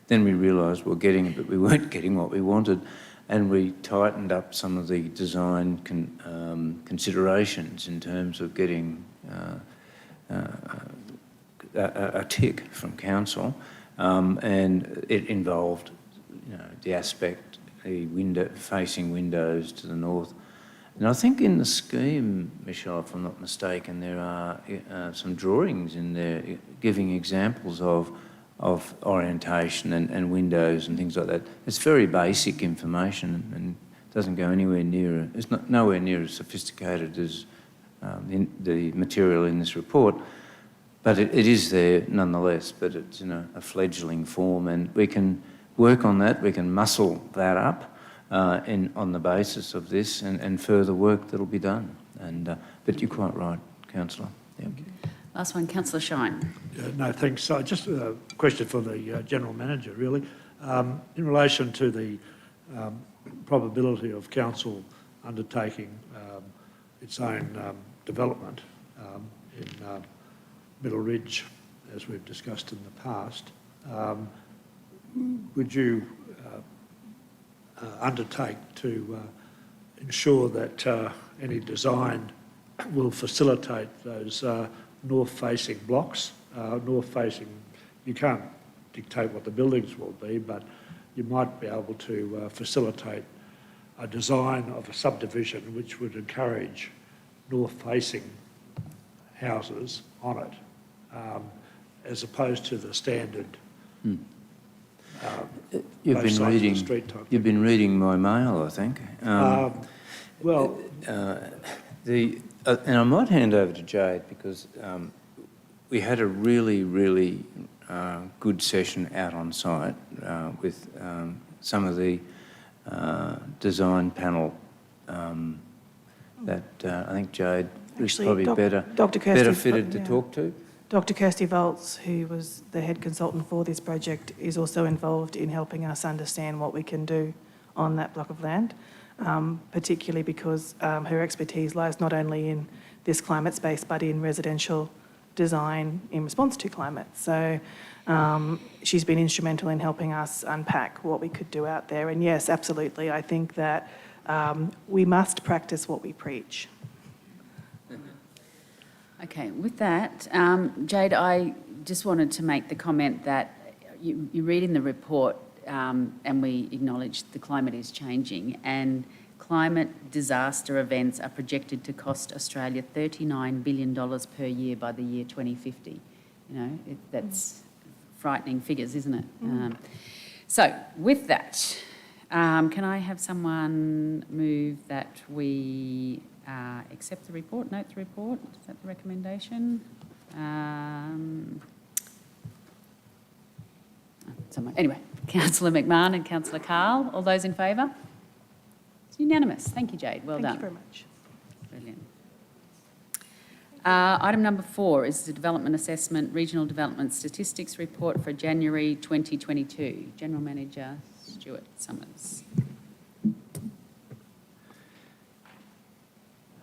Then we realised we were getting it, but we weren't getting what we wanted, and we tightened up some of the design considerations in terms of getting a tick from council, and it involved, the aspect the facing windows to the north. And I think in the scheme, Michelle, if I'm not mistaken, there are some drawings in there giving examples of orientation and windows and things like that. It's very basic information and doesn't go anywhere near, it's nowhere near as sophisticated as the material in this report. But it is there nonetheless, but it's in a fledgling form, and we can work on that, we can muscle that up on the basis of this and further work that'll be done. But you're quite right, Councillor. Yeah. Last one, Councillor Shine. No, thanks. Just a question for the General Manager, really. In relation to the probability of Council undertaking its own development in Middle Ridge, as we've discussed in the past, would you undertake to ensure that any design will facilitate those north-facing blocks? North-facing, you can't dictate what the buildings will be, but you might be able to facilitate a design of a subdivision which would encourage north-facing houses on it, as opposed to the standard You've been reading my mail, I think. And I might hand over to Jade because we had a really, really good session out on site with some of the design panel that I think Jade is probably better fitted to talk to. Dr. Kirsty Volz, who was the head consultant for this project, is also involved in helping us understand what we can do on that block of land, particularly because her expertise lies not only in this climate space but in residential design in response to climate. So she's been instrumental in helping us unpack what we could do out there. And yes, absolutely, I think that we must practice what we preach. Okay, with that, Jade, I just wanted to make the comment that you read in the report and we acknowledge the climate is changing and climate disaster events are projected to cost Australia $39 billion per year by the year 2050. You know, that's frightening figures, isn't it? So with that, can I have someone move that we accept the report, note the report? Is that the recommendation? Anyway, Councillor McMahon and Councillor Carl, all those in favour? It's unanimous. Thank you, Jade. Well done. Thank you very much. Brilliant. Item number 4 is the Development Assessment Regional Development Statistics Report for January 2022. General Manager Stuart Summers.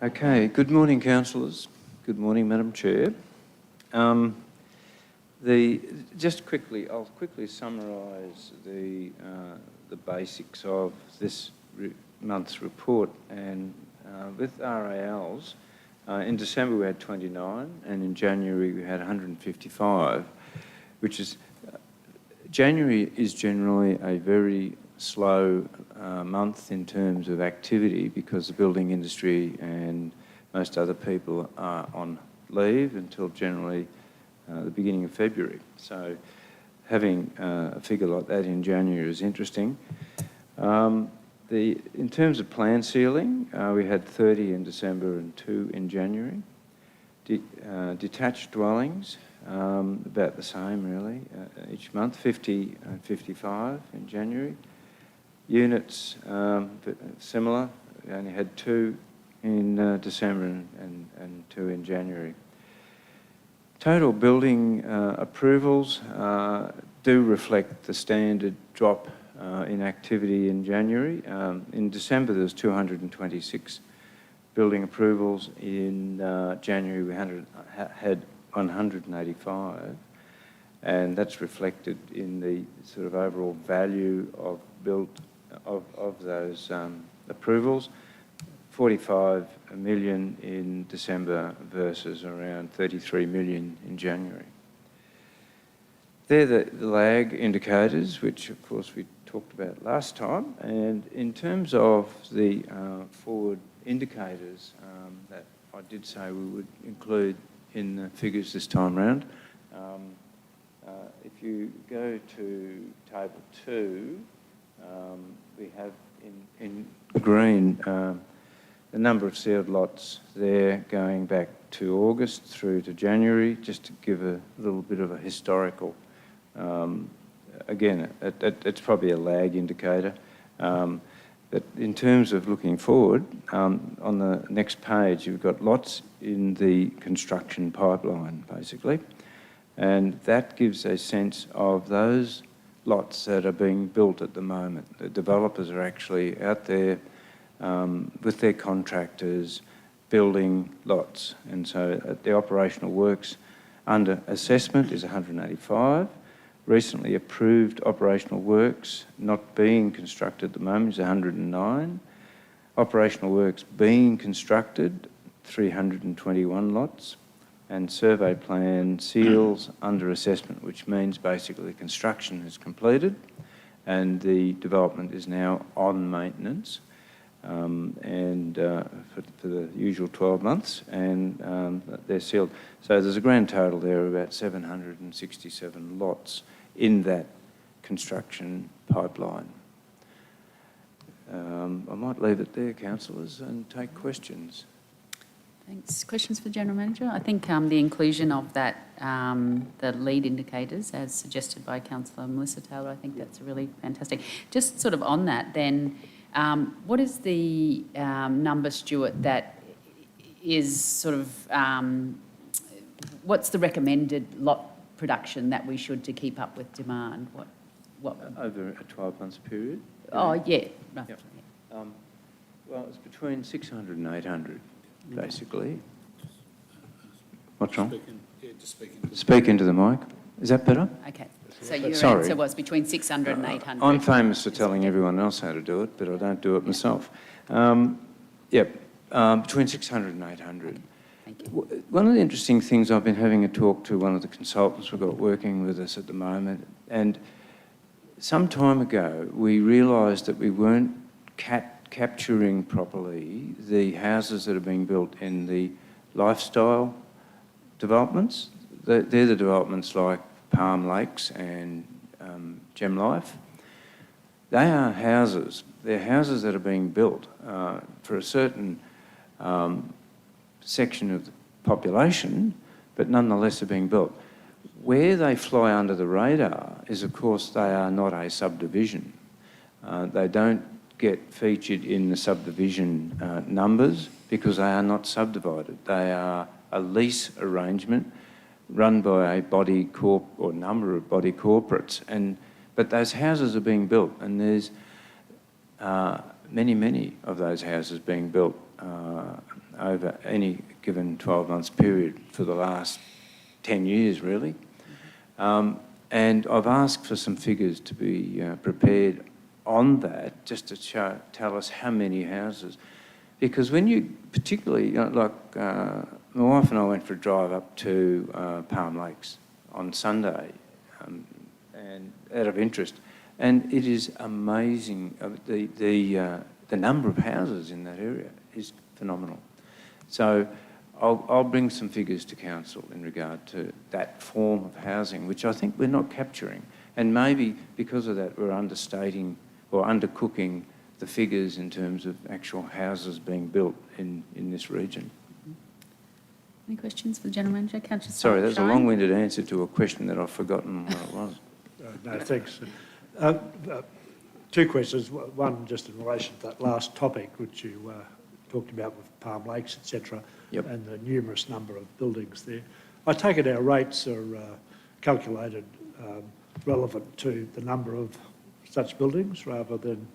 Okay, good morning, councillors. Good morning, Madam Chair. Just quickly, I'll quickly summarise the basics of this month's report. And with RALs, in December we had 29, and in January we had 155, which is January is generally a very slow month in terms of activity because the building industry and most other people are on leave until generally the beginning of February. So having a figure like that in January is interesting. In terms of plan sealing, we had 30 in December and 2 in January. Detached dwellings, about the same really, each month, 50 and 55 in January. Units, similar, we only had 2 in December and 2 in January. Total building approvals do reflect the standard drop in activity in January. In December there was 226 building approvals. In January we had 185, and that's reflected in the sort of overall value of those approvals. 45 million in December versus around 33 million in January. They're the lag indicators, which of course we talked about last time. And in terms of the forward indicators that I did say we would include in the figures this time round, if you go to table 2, we have in green the number of sealed lots there going back to August through to January, just to give a little bit of a historical. Again, it's probably a lag indicator. But in terms of looking forward, on the next page, you've got lots in the construction pipeline, basically. And that gives a sense of those lots that are being built at the moment. The developers are actually out there with their contractors building lots. And so the operational works under assessment is 185. Recently approved operational works not being constructed at the moment is 109. Operational works being constructed, 321 lots. And survey plan seals under assessment, which means basically construction is completed and the development is now on maintenance for the usual 12 months, and they're sealed. So there's a grand total there of about 767 lots in that construction pipeline. I might leave it there, councillors, and take questions. Thanks. Questions for the General Manager? I think the inclusion of that, the lead indicators, as suggested by Councillor Melissa Taylor, I think that's really fantastic. Just sort of on that then, what is the number, Stuart, that is sort of, what's the recommended lot production that we should to keep up with demand? What? Over a 12-month period? Oh, yeah, roughly. Yep. Well, it's between 600 and 800. Basically. What's wrong? Speak into the mic. Is that better? Okay. So your Sorry. answer was between 600 and 800. I'm famous for telling everyone else how to do it, but I don't do it myself. Between 600 and 800. Thank you. One of the interesting things, I've been having a talk to one of the consultants we've got working with us at the moment, and some time ago we realised that we weren't capturing properly the houses that are being built in the lifestyle developments. They're the developments like Palm Lakes and Gem Life. They are houses. They're houses that are being built for a certain section of the population, but nonetheless are being built. Where they fly under the radar is, of course, they are not a subdivision. They don't get featured in the subdivision numbers because they are not subdivided. They are a lease arrangement run by a body corp or number of body corporates, but those houses are being built, and there's many of those houses being built over any given 12 months period for the last 10 years, really. And I've asked for some figures to be prepared on that, just to tell us how many houses. Because when you, particularly, my wife and I went for a drive up to Palm Lakes on Sunday, and out of interest, and it is amazing. The number of houses in that area is phenomenal. So I'll bring some figures to council in regard to that form of housing, which I think we're not capturing, and maybe because of that we're understating or undercooking the figures in terms of actual houses being built in this region. Any questions for the General Manager? Councillor Sorry, that's a Shine? long-winded answer to a question that I've forgotten what it was. No, thanks. Two questions. One, just in relation to that last topic, which you talked about with Palm Lakes, etc., Yep. and the numerous number of buildings there. I take it our rates are calculated relevant to the number of such buildings rather than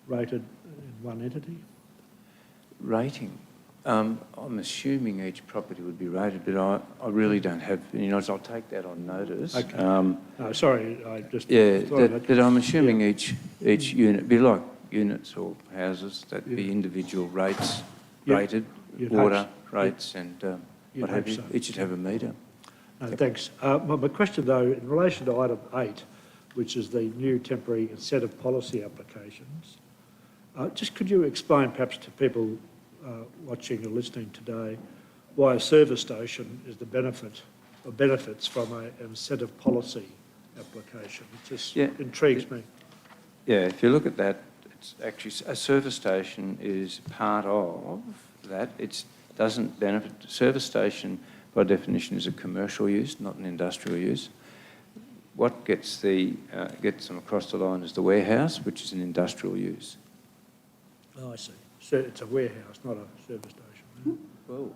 rated in one entity? Rating? I'm assuming each property would be rated, but I really don't have any knowledge. I'll take that on notice. Okay. No, sorry, I just... Yeah, thought but I'm assuming each unit, be like units or houses, that be individual rates rated, You'd water hope so. rates and what have you. so. Each should have a meter. No, thanks. My question, though, in relation to item 8, which is the new temporary incentive policy applications. Just could you explain perhaps to people watching or listening today why a service station is the benefit or benefits from an incentive policy application? It just intrigues me. Yeah, if you look at that, it's actually a service station is part of that. It doesn't benefit. Service station, by definition, is a commercial use, not an industrial use. What gets them across the line is the warehouse, which is an industrial use. Oh, I see. So it's a warehouse, not a service station. Whoa.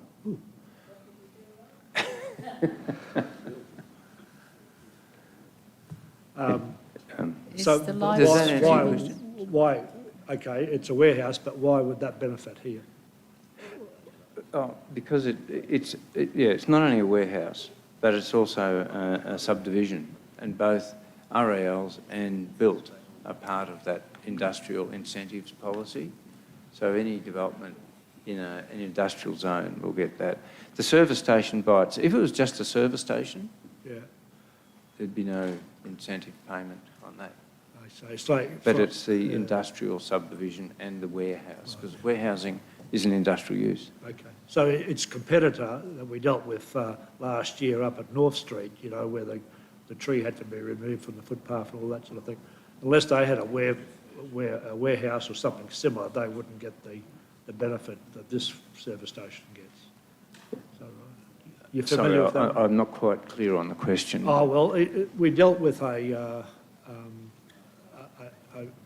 Is So the live Does that answer your question? why, okay, it's a warehouse, but why would that benefit here? Oh, because it's not only a warehouse, but it's also a subdivision, and both RALs and built are part of that industrial incentives policy. So any development in an industrial zone will get that. The service station if it was just a service station, there'd be no incentive payment on that. I say, it's like... But it's the industrial subdivision and the warehouse, because warehousing is an industrial use. Okay. So its competitor that we dealt with last year up at North Street, you know, where the tree had to be removed from the footpath and all that sort of thing, unless they had a warehouse or something similar, they wouldn't get the benefit that this service station gets. So, you're familiar with that? I'm not quite clear on the question. Oh, well, we dealt with a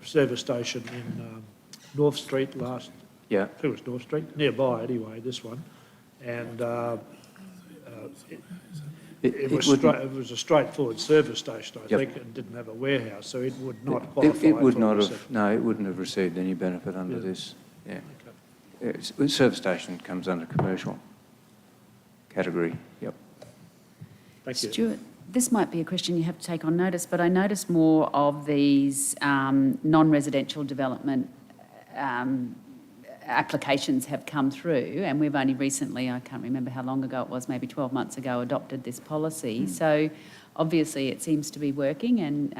service station in North Street last... Yeah. I think it was North Street, nearby anyway, this one. And it was a straightforward service station, I think, and didn't have a warehouse, so it would not qualify. It would not have, no, it wouldn't have received any benefit under this. Yeah. Service station comes under commercial category. Yep. Thank you. Stuart, this might be a question you have to take on notice, but I noticed more of these non-residential development applications have come through, and we've only recently, I can't remember how long ago it was, maybe 12 months ago, adopted this policy. So obviously it seems to be working and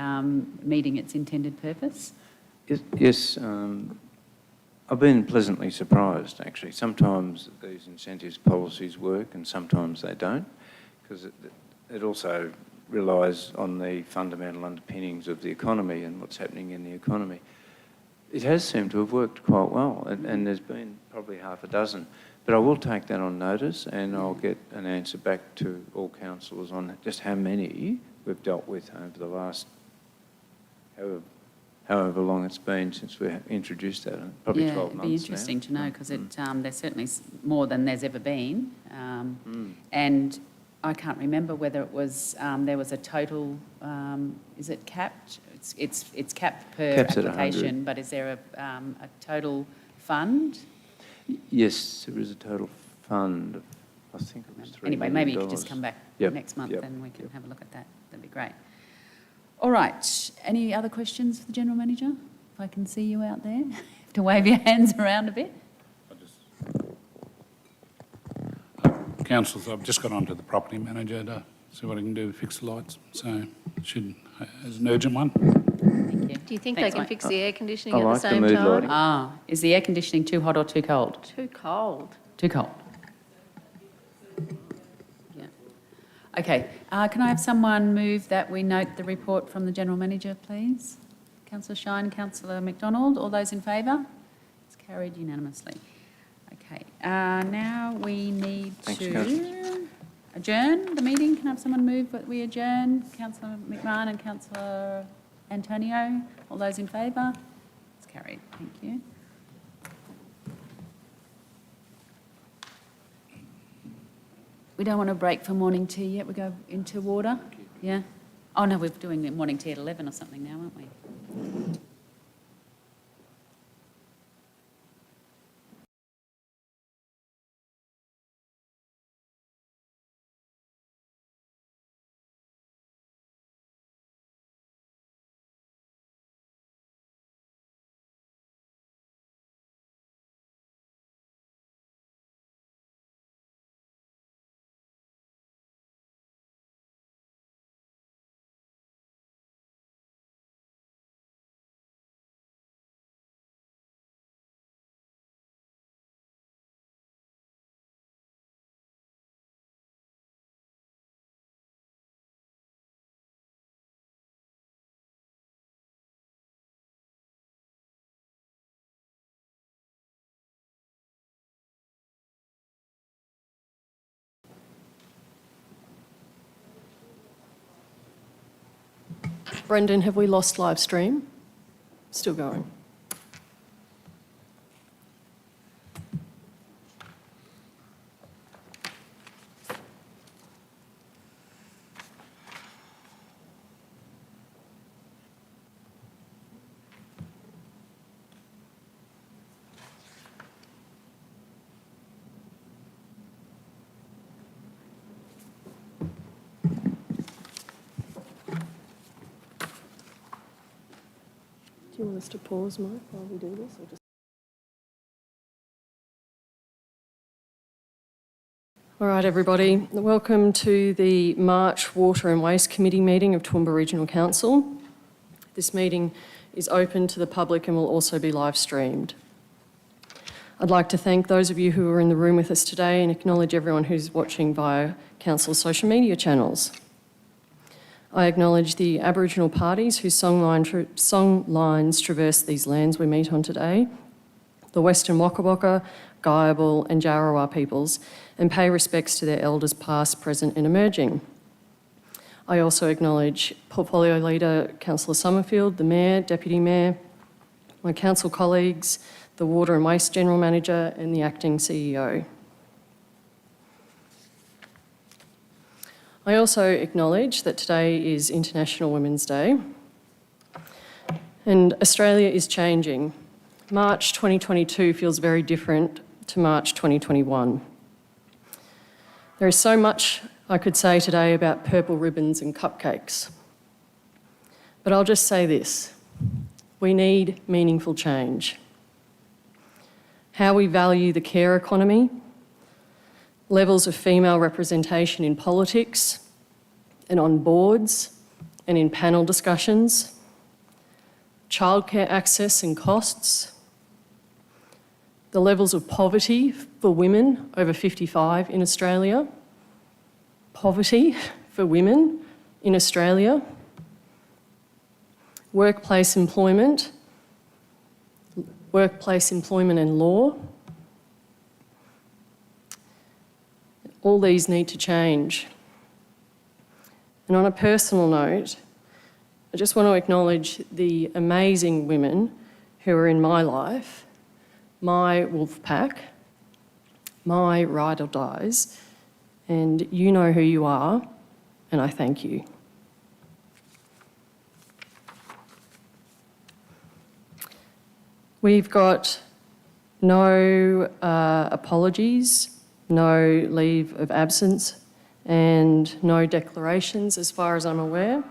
meeting its intended purpose. Yes, I've been pleasantly surprised, actually. Sometimes these incentives policies work and sometimes they don't, because it also relies on the fundamental underpinnings of the economy and what's happening in the economy. It has seemed to have worked quite well, and there's been probably half a dozen. But I will take that on notice, and I'll get an answer back to all councillors on just how many we've dealt with over the last however long it's been since we introduced that. Probably 12 months now. Yeah, it'd be interesting to know, because there's certainly more than there's ever been. And I can't remember whether it was there was a total. Is it capped? It's capped per Caps at application, but is there a total fund? Yes, there is a total fund of, I think it was $3 Anyway, million. maybe you could just come back next month and we can have a look at that. That'd be great. All right. Any other questions for the General Manager? If I can see you out there, you have to wave your hands around a bit. Councillors, I've just got onto the property manager to see what I can do to fix the lights. So it should, as an urgent one. Thank you. Do you think Thanks, they can mate. fix the air conditioning I at the like the same mood time? lighting. Is the air conditioning too hot or too cold? Too cold. Too cold. Yeah. Okay. Can I have someone move that we note the report from the General Manager, please? Councillor Shine, Councillor McDonald, all those in favour? It's carried unanimously. Okay. Now we need to adjourn the meeting. Can I have someone move that we adjourn? Councillor McMahon and Councillor Antonio, all those in favour? It's carried. Thank you. We don't want to break for morning tea yet. We go into water. Yeah. Oh no, we're doing morning tea at 11 or something now, aren't we? Brendan, have we lost live stream? Still going. Do you want us to pause, Mike, while we do this? Or just... All right, everybody. Welcome to the March Water and Waste Committee meeting of Toowoomba Regional Council. This meeting is open to the public and will also be live streamed. I'd like to thank those of you who are in the room with us today and acknowledge everyone who's watching via Council's social media channels. I acknowledge the Aboriginal parties whose song lines traverse these lands we meet on today, the Western Waka Waka, Guyabal and Jarowawa peoples, and pay respects to their elders past, present and emerging. I also acknowledge Portfolio Leader Councillor Summerfield, the Mayor, Deputy Mayor, my council colleagues, the Water and Waste General Manager and the Acting CEO. I also acknowledge that today is International Women's Day and Australia is changing. March 2022 feels very different to March 2021. There is so much I could say today about purple ribbons and cupcakes, but I'll just say this: we need meaningful change. How we value the care economy, levels of female representation in politics and on boards and in panel discussions, childcare access and costs, the levels of poverty for women over 55 in Australia, poverty for women in Australia, workplace employment and law. All these need to change. And on a personal note, I just want to acknowledge the amazing women who are in my life, my wolf pack, my ride or dies, and you know who you are, and I thank you. We've got no apologies, no leave of absence, and no declarations as far as I'm aware.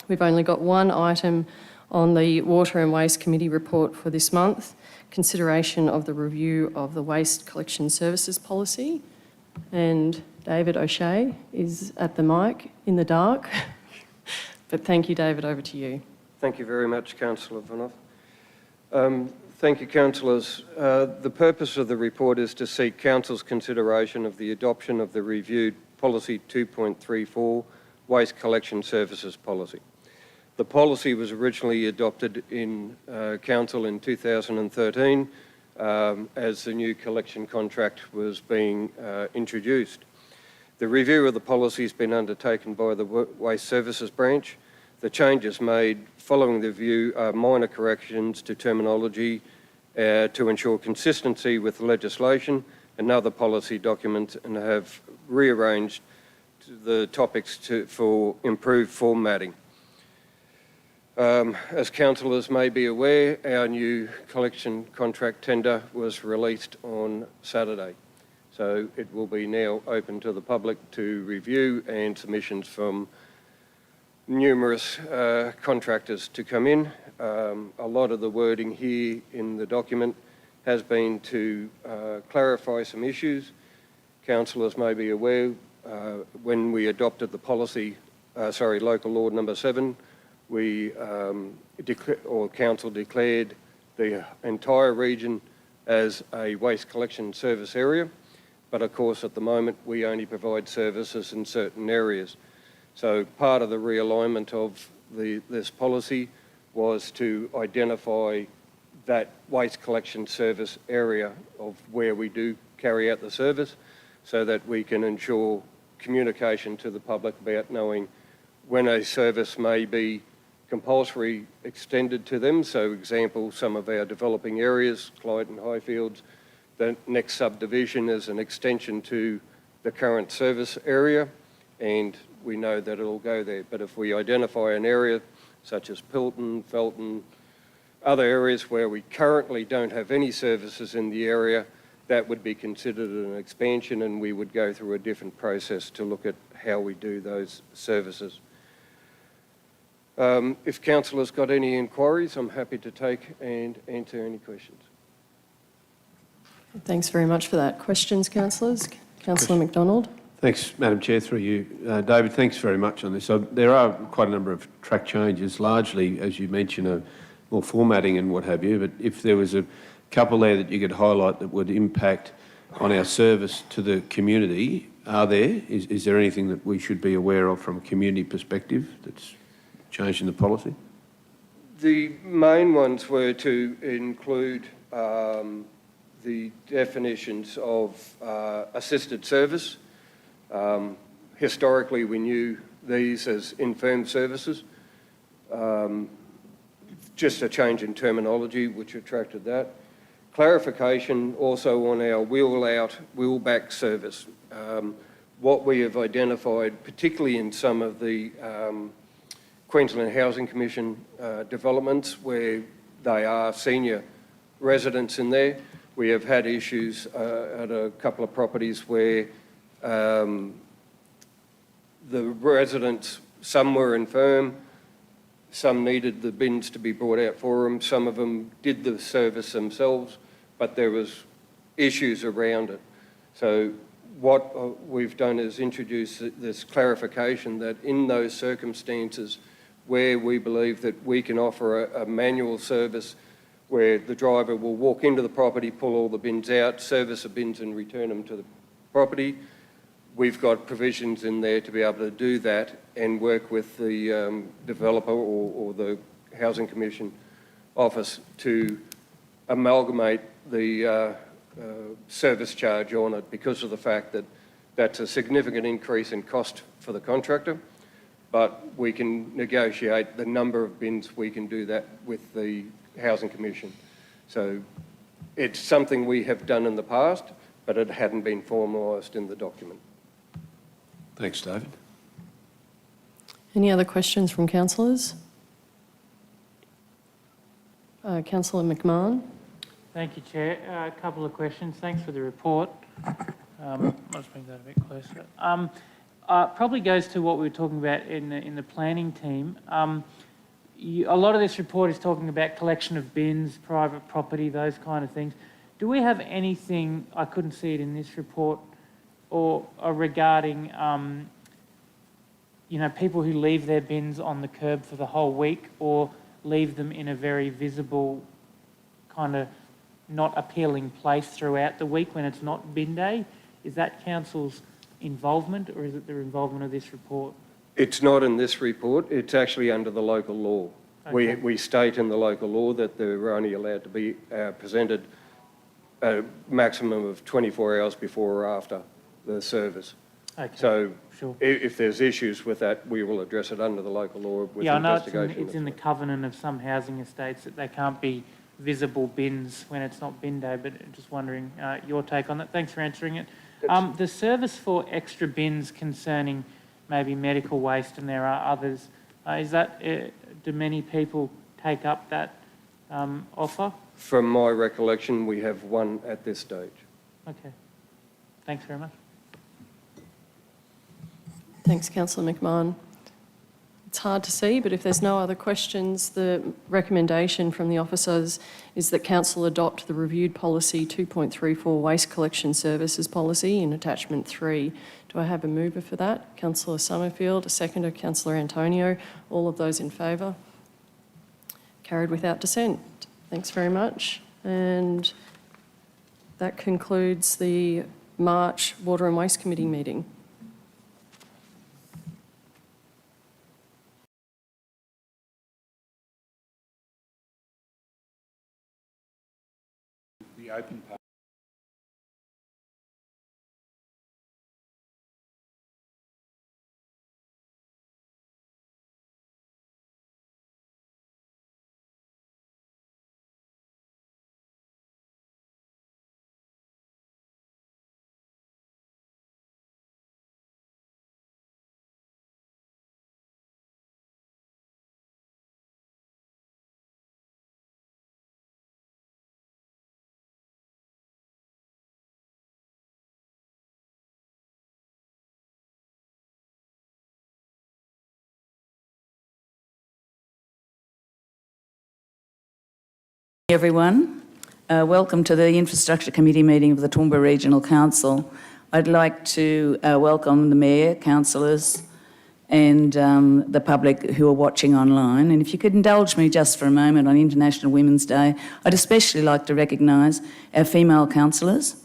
We've only got one item on the Water and Waste Committee report for this month, consideration of the review of the Waste Collection Services Policy. And David O'Shea is at the mic in the dark. But thank you, David, over to you. Thank you very much, Councillor Vanoff. Thank you, councillors. The purpose of the report is to seek Council's consideration of the adoption of the reviewed Policy 2.34 Waste Collection Services Policy. The policy was originally adopted in Council in 2013 as the new collection contract was being introduced. The review of the policy has been undertaken by the Waste Services Branch. The changes made following the review are minor corrections to terminology to ensure consistency with legislation and other policy documents, and have rearranged the topics for improved formatting. As councillors may be aware, our new collection contract tender was released on Saturday. So it will be now open to the public to review and submissions from numerous contractors to come in. A lot of the wording here in the document has been to clarify some issues. Councillors may be aware, when we adopted the policy, Local Law number 7, we, Council declared the entire region as a waste collection service area, but of course at the moment we only provide services in certain areas. So part of the realignment of this policy was to identify that waste collection service area of where we do carry out the service, so that we can ensure communication to the public about knowing when a service may be compulsory extended to them. So example, some of our developing areas, Clyde and Highfields, the next subdivision is an extension to the current service area, and we know that it'll go there. But if we identify an area such as Pilton, Felton, other areas where we currently don't have any services in the area, that would be considered an expansion, and we would go through a different process to look at how we do those services. If councillors got any inquiries, I'm happy to take and answer any questions. Thanks very much for that. Questions, councillors? Councillor McDonald. Thanks, Madam Chair, through you. David, thanks very much on this. So there are quite a number of track changes, largely, as you mentioned, more formatting and what have you, but if there was a couple there that you could highlight that would impact on our service to the community, are there? Is there anything that we should be aware of from a community perspective that's changed in the policy? The main ones were to include the definitions of assisted service. Historically, we knew these as infirm services. Just a change in terminology which attracted that. Clarification also on our wheel out, wheel back service. What we have identified, particularly in some of the Queensland Housing Commission developments where they are senior residents in there, we have had issues at a couple of properties where the residents, some were infirm, some needed the bins to be brought out for them, some of them did the service themselves, but there was issues around it. So what we've done is introduce this clarification that in those circumstances where we believe that we can offer a manual service where the driver will walk into the property, pull all the bins out, service the bins and return them to the property, we've got provisions in there to be able to do that and work with the developer or the Housing Commission office to amalgamate the service charge on it because of the fact that that's a significant increase in cost for the contractor, but we can negotiate the number of bins we can do that with the Housing Commission. So it's something we have done in the past, but it hadn't been formalised in the document. Thanks, David. Any other questions from councillors? Councillor McMahon. Thank you, Chair. A couple of questions. Thanks for the report. I'll just bring that a bit closer. Probably goes to what we were talking about in the planning team. A lot of this report is talking about collection of bins, private property, those kind of things. Do we have anything, I couldn't see it in this report, or regarding, people who leave their bins on the curb for the whole week or leave them in a very visible, kind of not appealing place throughout the week when it's not bin day? Is that council's involvement or is it the involvement of this report? It's not in this report, it's actually under the local law. Okay. We state in the local law that they're only allowed to be presented a maximum of 24 hours before or after the service. Okay. So Sure. if there's issues with that, we will address it under the local law with Yeah, I know investigation. it's in the covenant of some housing estates that they can't be visible bins when it's not bin day, but just wondering your take on that. Thanks for answering it. The service for extra bins concerning maybe medical waste, and there are others, is that, do many people take up that offer? From my recollection, we have one at this stage. Okay. Thanks very much. Thanks, Councillor McMahon. It's hard to see, but if there's no other questions, the recommendation from the officers is that Council adopt the reviewed policy 2.34 Waste Collection Services Policy in Attachment 3. Do I have a mover for that? Councillor Summerfield, a seconder, Councillor Antonio. All of those in favour? Carried without dissent. Thanks very much. And that concludes the March Water and Waste Committee meeting. The open part. Everyone, welcome to the Infrastructure Committee meeting of the Toowoomba Regional Council. I'd like to welcome the Mayor, councillors and the public who are watching online. And if you could indulge me just for a moment on International Women's Day, I'd especially like to recognise our female councillors,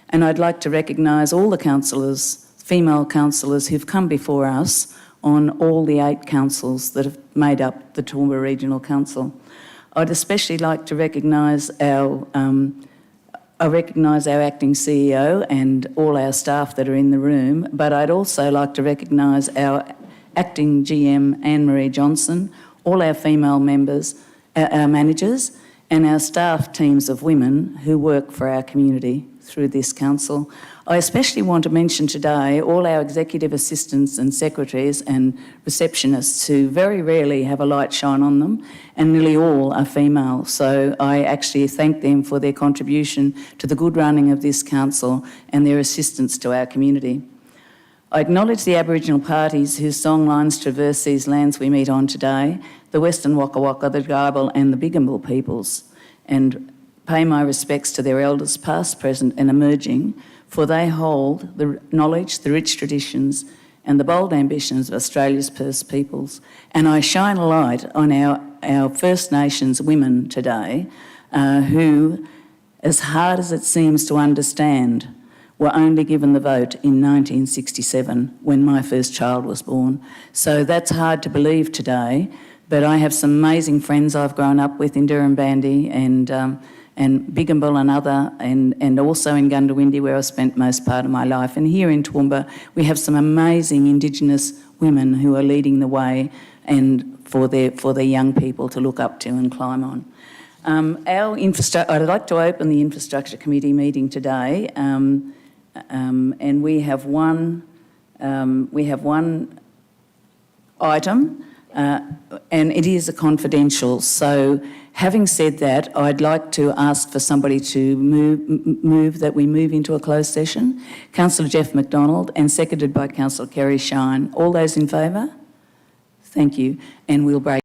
and I'd like to recognise all the councillors, female councillors who've come before us on all the 8 councils that have made up the Toowoomba Regional Council. I'd especially like to recognise our acting CEO and all our staff that are in the room, but I'd also like to recognise our acting GM Anne-Marie Johnson, all our female members, our managers, and our staff teams of women who work for our community through this council. I especially want to mention today all our executive assistants and secretaries and receptionists who very rarely have a light shine on them, and nearly all are female. So I actually thank them for their contribution to the good running of this council and their assistance to our community. I acknowledge the Aboriginal parties whose songlines traverse these lands we meet on today, the Western Waka Waka, the Garbal and the Bigambal peoples, and pay my respects to their elders past, present and emerging, for they hold the knowledge, the rich traditions and the bold ambitions of Australia's First Peoples. And I shine a light on our First Nations women today who, as hard as it seems to understand, were only given the vote in 1967 when my first child was born. So that's hard to believe today, but I have some amazing friends I've grown up with in Durrumbandi and Bigambal and also in Gundawindi, where I spent most part of my life. And here in Toowoomba, we have some amazing Indigenous women who are leading the way and for their young people to look up to and climb on. I'd like to open the Infrastructure Committee meeting today, and we have one item, and it is a confidential. So having said that, I'd like to ask for somebody to move that we move into a closed session. Councillor Jeff McDonald, and seconded by Councillor Kerry Shine. All those in favour? Thank you. And we'll break.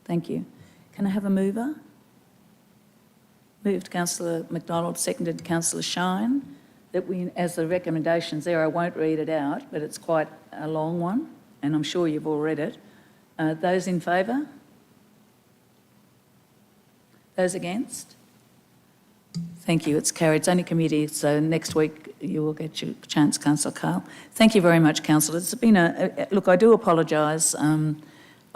Thank you. Can I have a mover? Moved Councillor McDonald, seconded Councillor Shine. That we, as the recommendations there, I won't read it out, but it's quite a long one, and I'm sure you've all read it. Those in favour? Those against? Thank you, it's carried. It's only committee, so next week you will get your chance, Councillor Carl. Thank you very much, Councillor. It's been look, I do apologise.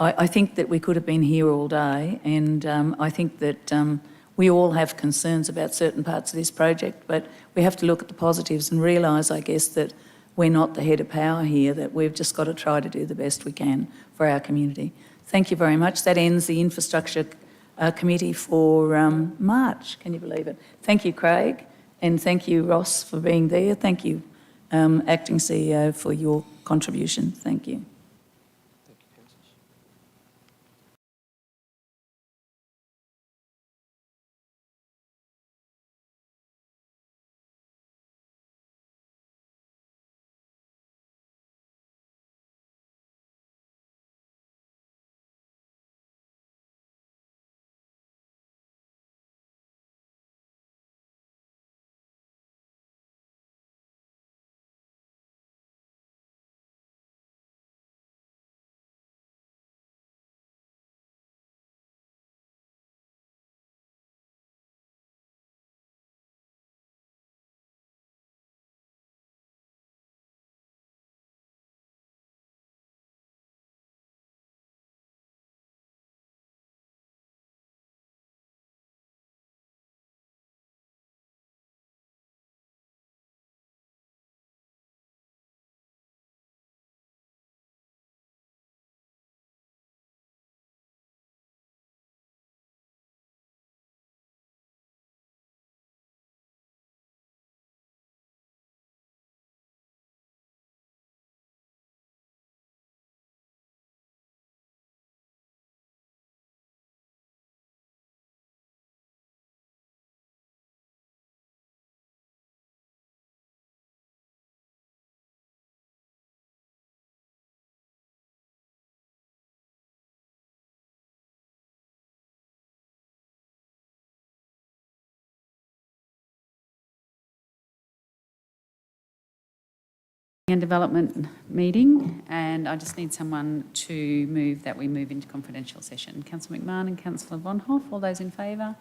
I think that we could have been here all day, and I think that we all have concerns about certain parts of this project, but we have to look at the positives and realise, I guess, that we're not the head of power here, that we've just got to try to do the best we can for our community. Thank you very much. That ends the Infrastructure Committee for March. Can you believe it? Thank you, Craig, and thank you, Ross, for being there. Thank you, Acting CEO, for your contribution. Thank you. And Development meeting, and I just need someone to move that we move into confidential session. Councillor McMahon and Councillor Von Hoff, all those in favour?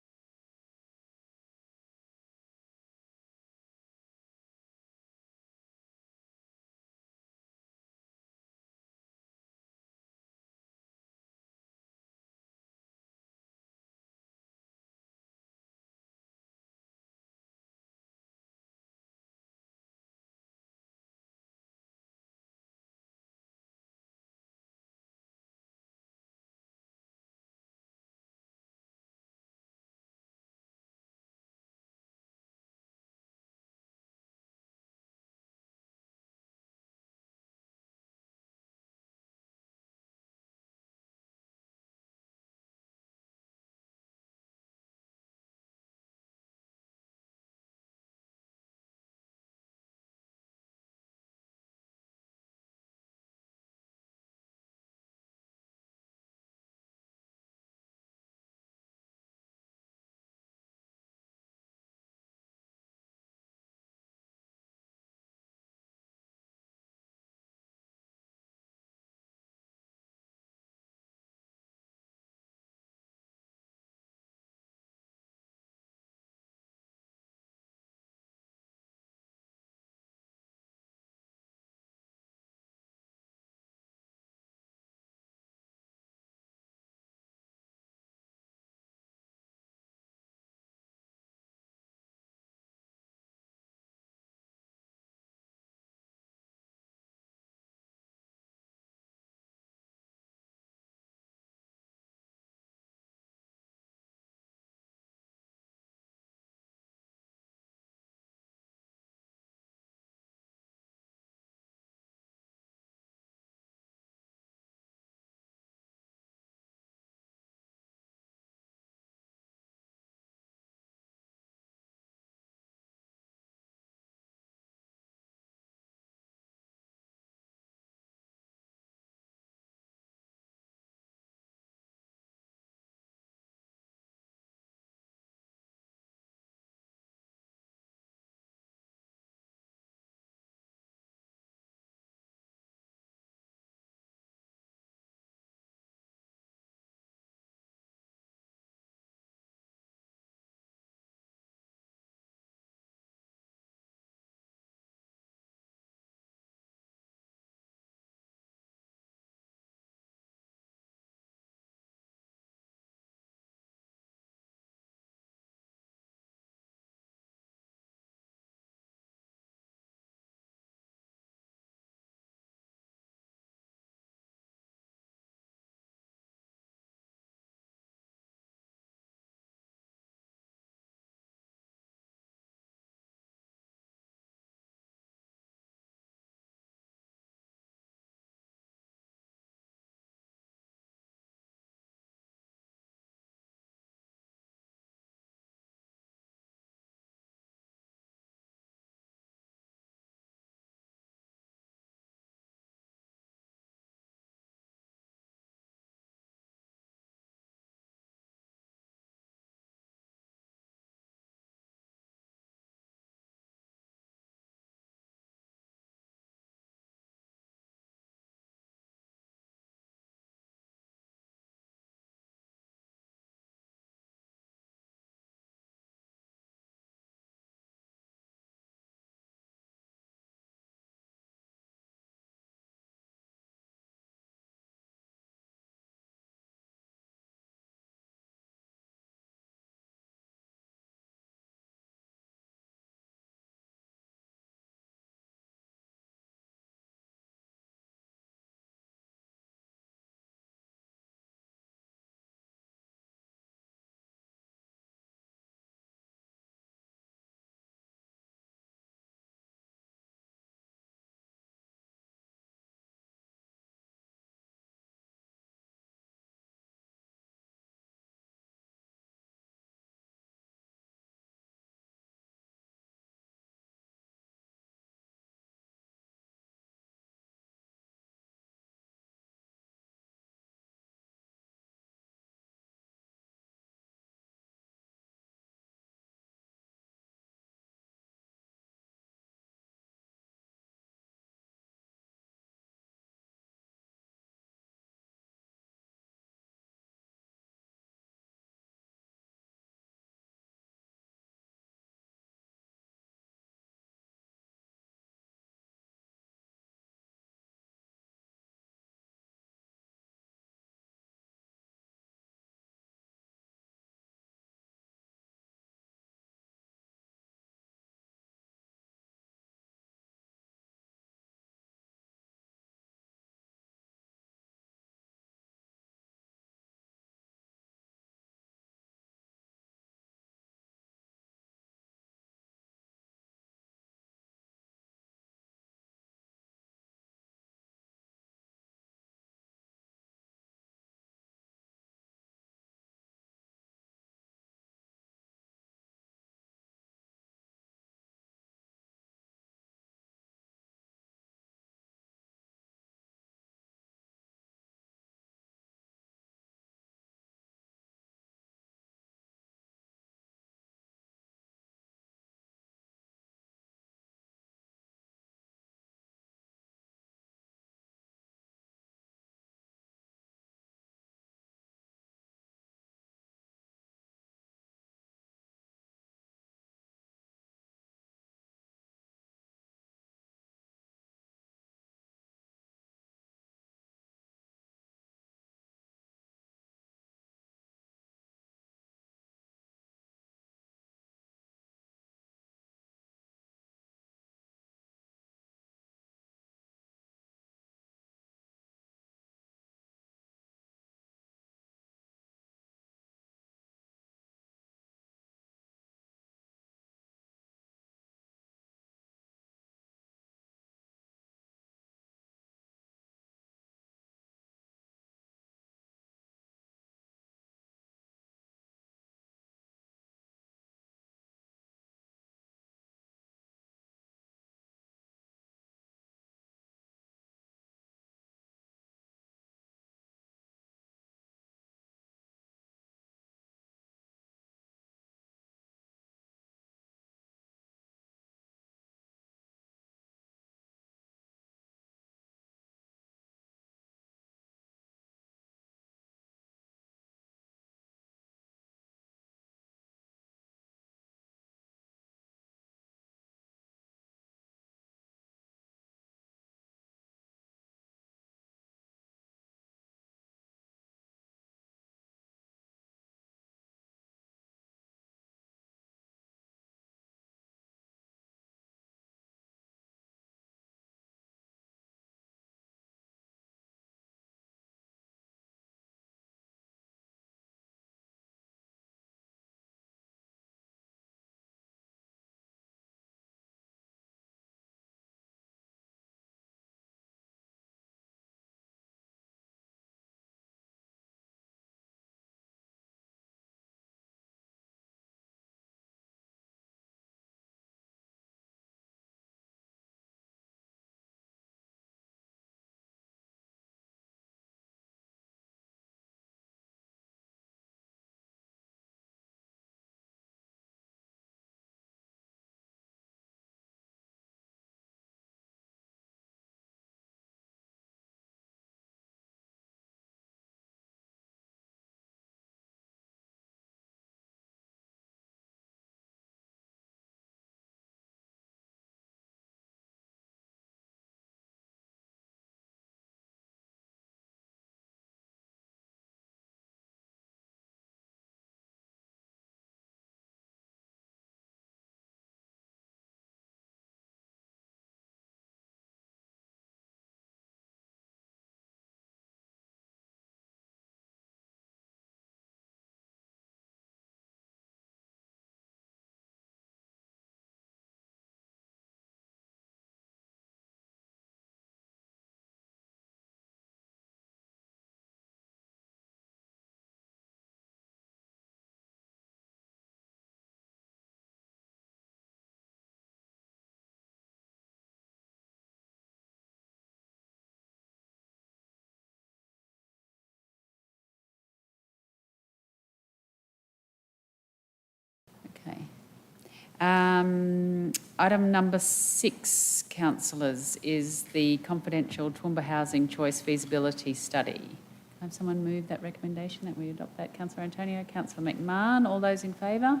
Item number 6, councillors, is the confidential Toowoomba Housing Choice Feasibility Study. Can I have someone move that recommendation that we adopt that? Councillor Antonio, Councillor McMahon, all those in favour?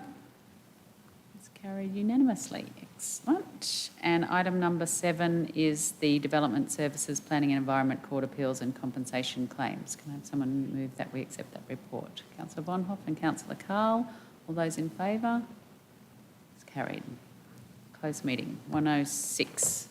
It's carried unanimously. Excellent. And item number 7 is the Development Services Planning and Environment Court Appeals and Compensation Claims. Can I have someone move that we accept that report? Councillor Bonhoff and Councillor Carl, all those in favour? It's carried. Close meeting, 1:06.